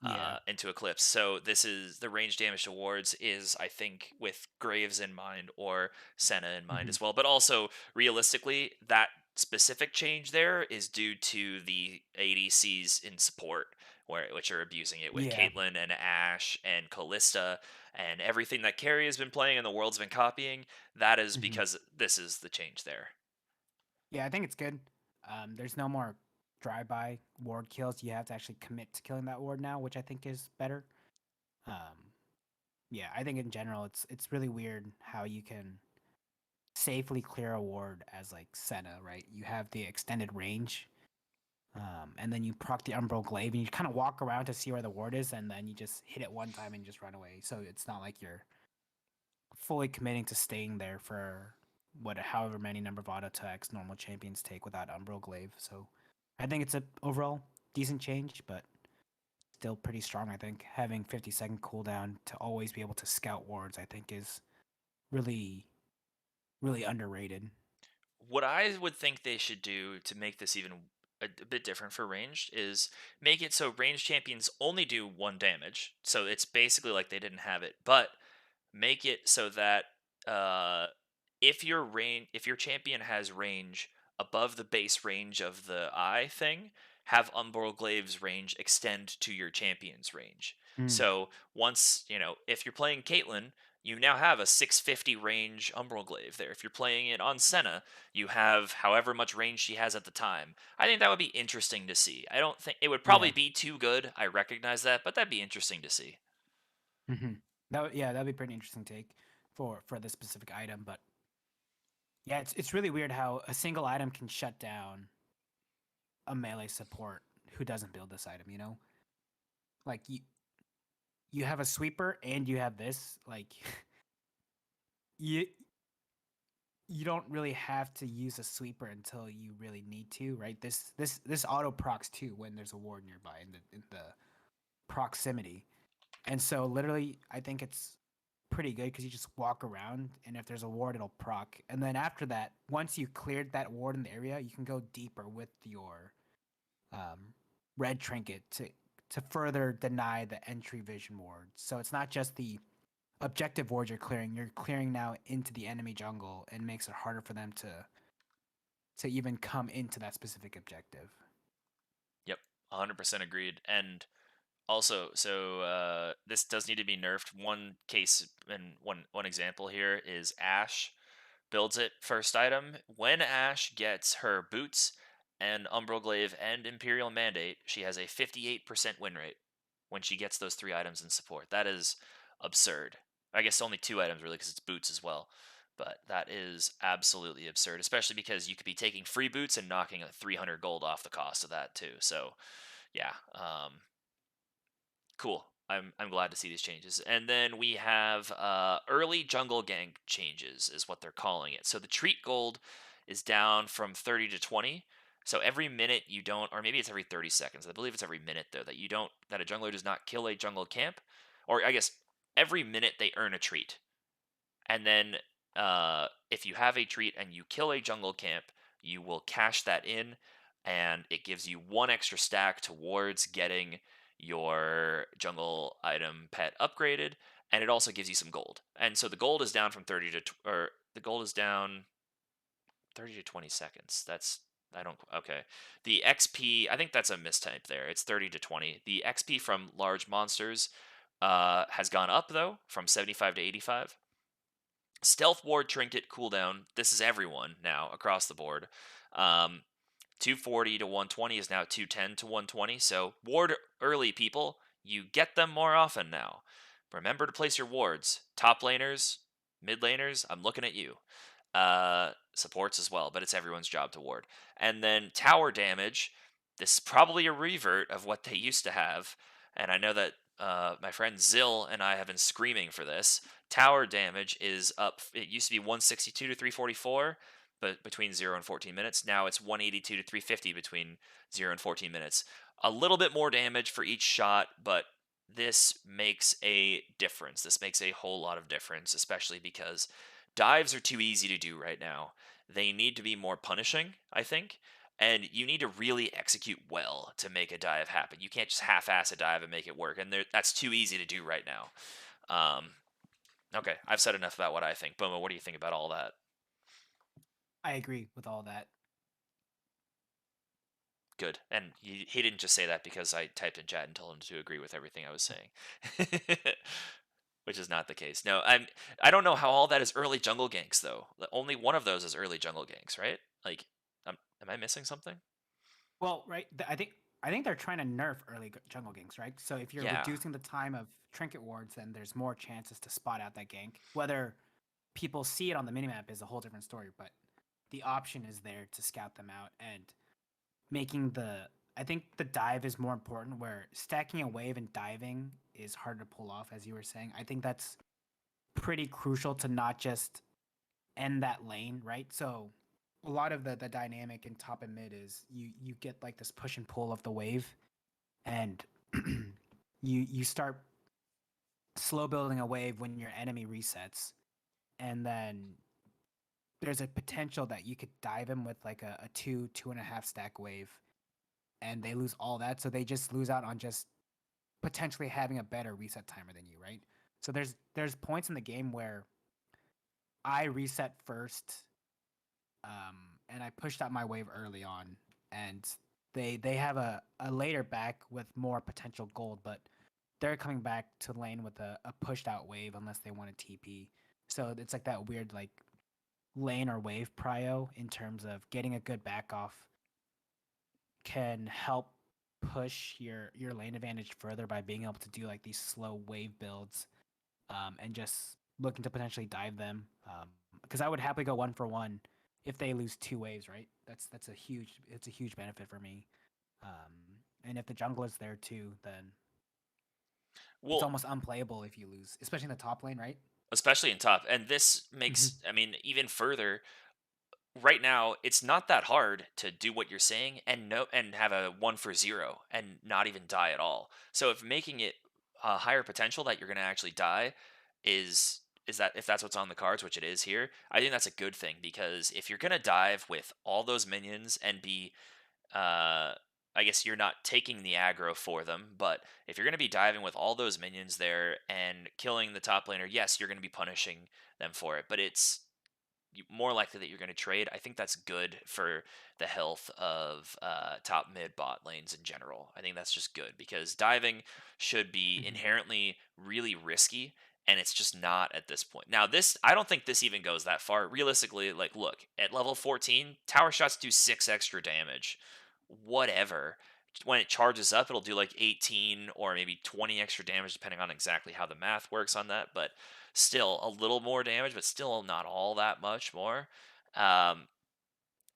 Yeah. into Eclipse. So this is the range damage to wards is, I think, with Graves in mind or Senna in mind Hmm. as well. But also realistically, that specific change there is due to the ADCs in support, which are abusing it with Yeah. Caitlyn and Ashe and Callista and everything that Carrie has been playing and the world's been copying. That is Hmm. because this is the change there. Yeah, I think it's good. There's no more drive-by ward kills. You have to actually commit to killing that ward now, which I think is better. Um, yeah, I think in general it's really weird how you can safely clear a ward as like Senna, right? You have the extended range, And then you proc the Umbral Glaive, and you kind of walk around to see where the ward is, and then you just hit it one time and you just run away. So it's not like you're fully committing to staying there for however many number of auto attacks normal champions take without Umbral Glaive. So I think it's a overall decent change, but still pretty strong. I think having 50-second cooldown to always be able to scout wards, I think, is really really underrated. What I would think they should do to make this even a bit different for ranged is make it so ranged champions only do one damage. So it's basically like they didn't have it, but make it so that uh, if your champion has range above the base range of the eye thing, have Umbral Glaive's range extend to your champion's range. Mm. So once if you're playing Caitlyn, you now have a 650 range Umbral Glaive there. If you're playing it on Senna, you have however much range she has at the time. I think that would be interesting to see. I don't think it would Yeah. probably be too good. I recognize that, but that'd be interesting to see. Yeah, that'd be pretty interesting take for this specific item. But yeah, it's really weird how a single item can shut down a melee support who doesn't build this item. Like you have a sweeper and you have this. Like you you don't really have to use a sweeper until you really need to, right? This auto procs too when there's a ward nearby in the proximity. And so literally I think it's pretty good because you just walk around and if there's a ward it'll proc. And then after that, once you cleared that ward in the area, you can go deeper with your red trinket to further deny the entry vision ward. So it's not just the objective ward you're clearing now into the enemy jungle and makes it harder for them to even come into that specific objective. Yep, 100% agreed. And also, so this does need to be nerfed. One case and one example here is Ashe builds it first item. When Ashe gets her boots and Umbral Glaive and Imperial Mandate, she has a 58% win rate when she gets those three items in support. That is absurd. I guess only two items really because it's boots as well. But that is absolutely absurd, especially because you could be taking free boots and knocking 300 gold off the cost of that too. So, yeah, cool. I'm glad to see these changes. And then we have early jungle gank changes is what they're calling it. So the treat gold is down from 30 to 20. So every minute you don't, or maybe it's every 30 seconds. I believe it's every minute though that a jungler does not kill a jungle camp, or I guess every minute they earn a treat. And then if you have a treat and you kill a jungle camp, you will cash that in, and it gives you one extra stack towards getting your jungle item pet upgraded, and it also gives you some gold. And so the gold is down from 30 to or the gold is down 30 to 20 seconds. That's I don't okay. The XP, I think that's a mistype there. It's 30 to 20. The XP from large monsters has gone up though from 75 to 85. Stealth Ward Trinket cooldown. This is everyone now across the board. 240 to 120 is now 210 to 120. So ward early people, you get them more often now. Remember to place your wards. Top laners, mid laners, I'm looking at you. Supports as well, but it's everyone's job to ward. And then tower damage. This is probably a revert of what they used to have. And I know that my friend Zill and I have been screaming for this. Tower damage is up. It used to be 162 to 344, but between 0 and 14 minutes. Now it's 182 to 350 between 0 and 14 minutes. A little bit more damage for each shot, but this makes a difference. This makes a whole lot of difference, especially because dives are too easy to do right now. They need to be more punishing, I think, and you need to really execute well to make a dive happen. You can't just half-ass a dive and make it work, and that's too easy to do right now. Okay, I've said enough about what I think. B0mo, what do you think about all that? I agree with all that. Good. And he didn't just say that because I typed in chat and told him to agree with everything I was saying. Which is not the case. No, I don't know how all that is early jungle ganks though. Only one of those is early jungle ganks, right? Like, am I missing something? Well, right, I think they're trying to nerf early jungle ganks, right? So if you're Yeah. reducing the time of trinket wards, then there's more chances to spot out that gank. Whether people see it on the minimap is a whole different story, but the option is there to scout them out, and making the I think the dive is more important. Where stacking a wave and diving is hard to pull off, as you were saying. I think that's pretty crucial to not just end that lane, right? So a lot of the dynamic in top and mid is you get like this push and pull of the wave, and you start slow building a wave when your enemy resets, and then there's a potential that you could dive him with like a 2.5 stack wave, and they lose all that, so they just lose out on just potentially having a better reset timer than you, right? So there's points in the game where I reset first, and I pushed out my wave early on, and they have a later back with more potential gold, but they're coming back to lane with a pushed out wave unless they want a TP. So it's like that weird like lane or wave prio in terms of getting a good back off can help push your lane advantage further by being able to do like these slow wave builds, and just looking to potentially dive them. Because I would happily go 1 for 1 if they lose 2 waves, right? That's a huge benefit for me. And if the jungler's there too, then it's Well, almost unplayable if you lose, especially in the top lane, right? especially in top, and this makes, I mean, even further. Right now, it's not that hard to do what you're saying and no and have a 1 for 0 and not even die at all. So if making it a higher potential that you're going to actually die is that if that's what's on the cards, which it is here, I think that's a good thing because if you're going to dive with all those minions and be uh I guess you're not taking the aggro for them, but if you're going to be diving with all those minions there and killing the top laner, yes, you're going to be punishing them for it, but it's more likely that you're going to trade. I think that's good for the health of top mid bot lanes in general. I think that's just good because diving should be Mhm. inherently really risky, and it's just not at this point. Now, this I don't think this even goes that far. Realistically, like look at level 14, tower shots do 6 extra damage. Whatever. When it charges up, it'll do like 18 or maybe 20 extra damage, depending on exactly how the math works on that. But still a little more damage, but still not all that much more. Um,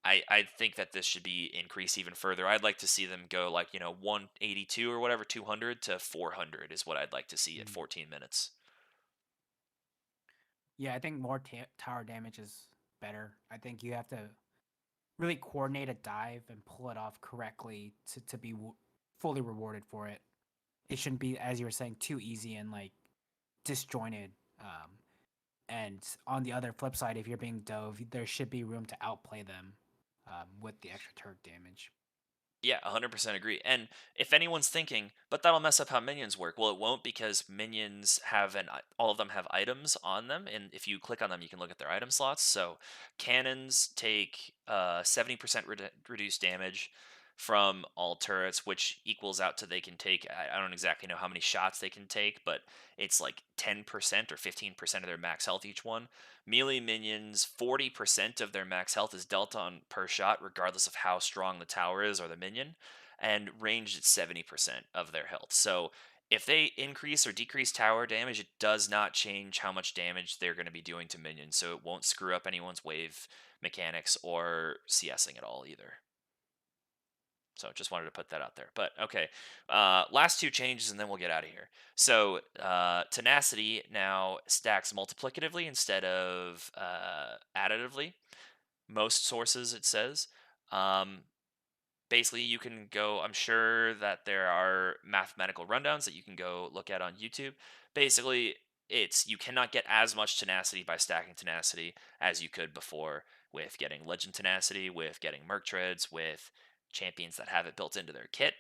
I think that this should be increased even further. I'd like to see them go like 182 or whatever, 200 to 400 is what I'd like to see at Mm. 14 minutes. Yeah, I think more tower damage is better. I think you have to really coordinate a dive and pull it off correctly to be fully rewarded for it. It shouldn't be, as you were saying, too easy and like disjointed. And on the other flip side, if you're being dove, there should be room to outplay them, with the extra turret damage. Yeah, 100% agree. And if anyone's thinking, but that'll mess up how minions work. Well, it won't because minions have all of them have items on them, and if you click on them, you can look at their item slots. So cannons take 70% reduced damage from all turrets, which equals out to they can take. I don't exactly know how many shots they can take, but it's like 10% or 15% of their max health each one. Melee minions, 40% of their max health is dealt on per shot, regardless of how strong the tower is or the minion, and ranged at 70% of their health. So if they increase or decrease tower damage, it does not change how much damage they're going to be doing to minions. So it won't screw up anyone's wave mechanics or CSing at all either. So just wanted to put that out there. But okay, last two changes and then we'll get out of here. So tenacity now stacks multiplicatively instead of additively. Most sources it says. Um, Basically, you can go. I'm sure that there are mathematical rundowns that you can go look at on YouTube. Basically, it's you cannot get as much tenacity by stacking tenacity as you could before with getting legend tenacity, with getting merc treads, with champions that have it built into their kit.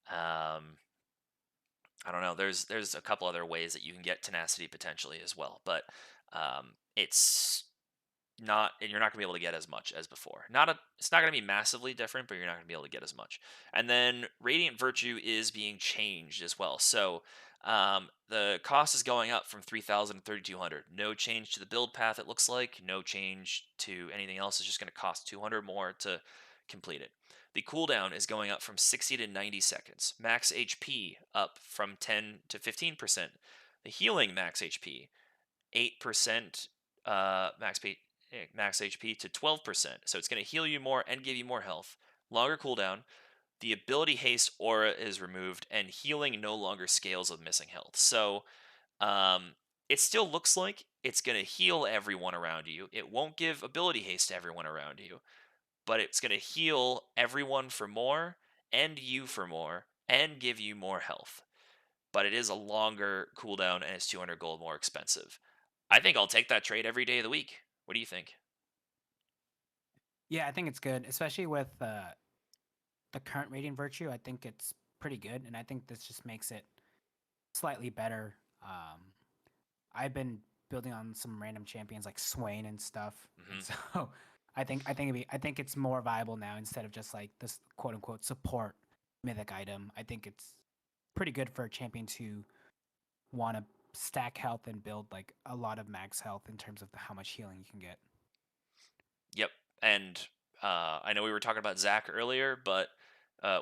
Um, I don't know. There's a couple other ways that you can get tenacity potentially as well, but it's not and you're not going to be able to get as much as before. It's not going to be massively different, but you're not going to be able to get as much. And then Radiant Virtue is being changed as well. So the cost is going up from 3,000 to 3,200. No change to the build path, it looks like. No change to anything else. It's just going to cost 200 more to complete it. The cooldown is going up from 60 to 90 seconds. Max HP up from 10 to 15%. The healing max HP 8% max HP to 12%. So it's going to heal you more and give you more health. Longer cooldown. the ability haste aura is removed, and healing no longer scales with missing health. So um, it still looks like it's going to heal everyone around you. It won't give ability haste to everyone around you, but it's going to heal everyone for more and you for more and give you more health. But it is a longer cooldown and it's 200 gold more expensive. I think I'll take that trade every day of the week. What do you think? Yeah, I think it's good, especially with the current rating virtue. I think it's pretty good, and I think this just makes it slightly better. I've been building on some random champions like Swain and stuff, and Hmm. so I think it's more viable now instead of just like this quote unquote support mythic item. I think it's pretty good for a champion to want to stack health and build like a lot of max health in terms of how much healing you can get. Yep. And I know we were talking about Zach earlier, but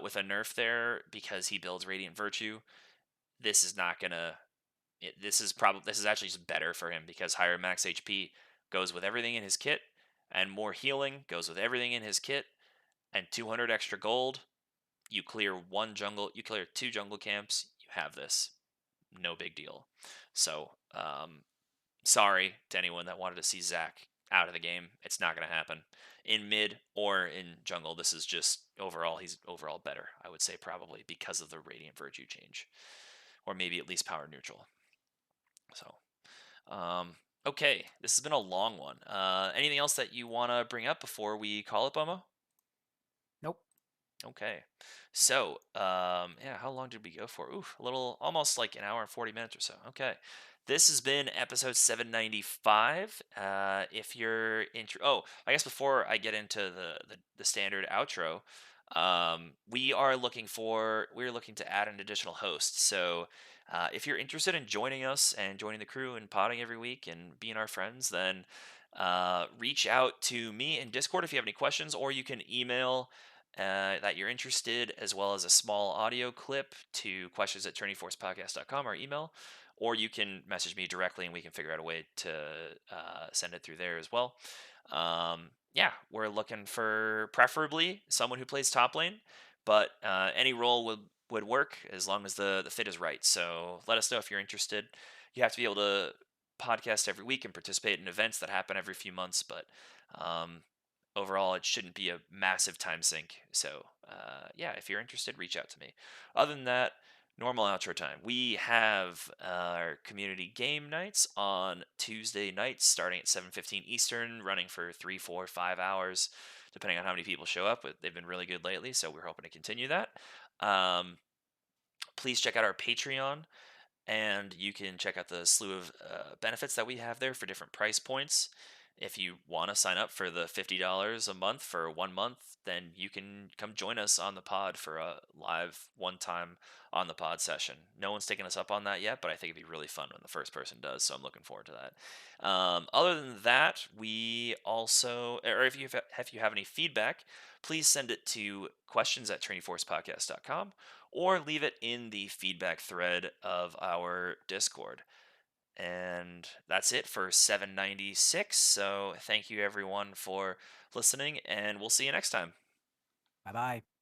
with a nerf there, because he builds Radiant Virtue, this is not gonna. This is actually just better for him because higher max HP goes with everything in his kit, and more healing goes with everything in his kit, and 200 extra gold. You clear two jungle camps. You have this, no big deal. So, sorry to anyone that wanted to see Zach out of the game. It's not going to happen in mid or in jungle. This is just overall, he's overall better, I would say, probably because of the Radiant Virtue change, or maybe at least power neutral. So, okay, this has been a long one. Anything else that you want to bring up before we call it, Bomo? Nope. Okay. So, yeah, how long did we go for? Oof, a little, almost like an hour and 40 minutes or so. Okay. This has been episode 795. If you're oh, I guess before I get into the standard outro, we're looking to add an additional host. So, if you're interested in joining us and joining the crew and potting every week and being our friends, then reach out to me in Discord if you have any questions, or you can email that you're interested, as well as a small audio clip to questions at trinityforcepodcast.com, our email, or you can message me directly and we can figure out a way to send it through there as well. Yeah, we're looking for preferably someone who plays top lane, but any role would work as long as the fit is right. So let us know if you're interested. You have to be able to podcast every week and participate in events that happen every few months, but um, overall it shouldn't be a massive time sink. So yeah, if you're interested, reach out to me. Other than that, normal outro time. We have our community game nights on Tuesday nights starting at 7:15 Eastern, running for 3, 4, 5 hours depending on how many people show up. But they've been really good lately, so we're hoping to continue that. um, please check out our Patreon, and you can check out the slew of benefits that we have there for different price points. If you want to sign up for the $50 a month for 1 month, then you can come join us on the pod for a live one-time on the pod session. No one's taken us up on that yet, but I think it'd be really fun when the first person does, so I'm looking forward to that. Other than that, we also, or if you have any feedback, please send it to questions at trainingsforcepodcast.com, or leave it in the feedback thread of our Discord. And that's it for 796. So thank you everyone for listening, and we'll see you next time. Bye bye.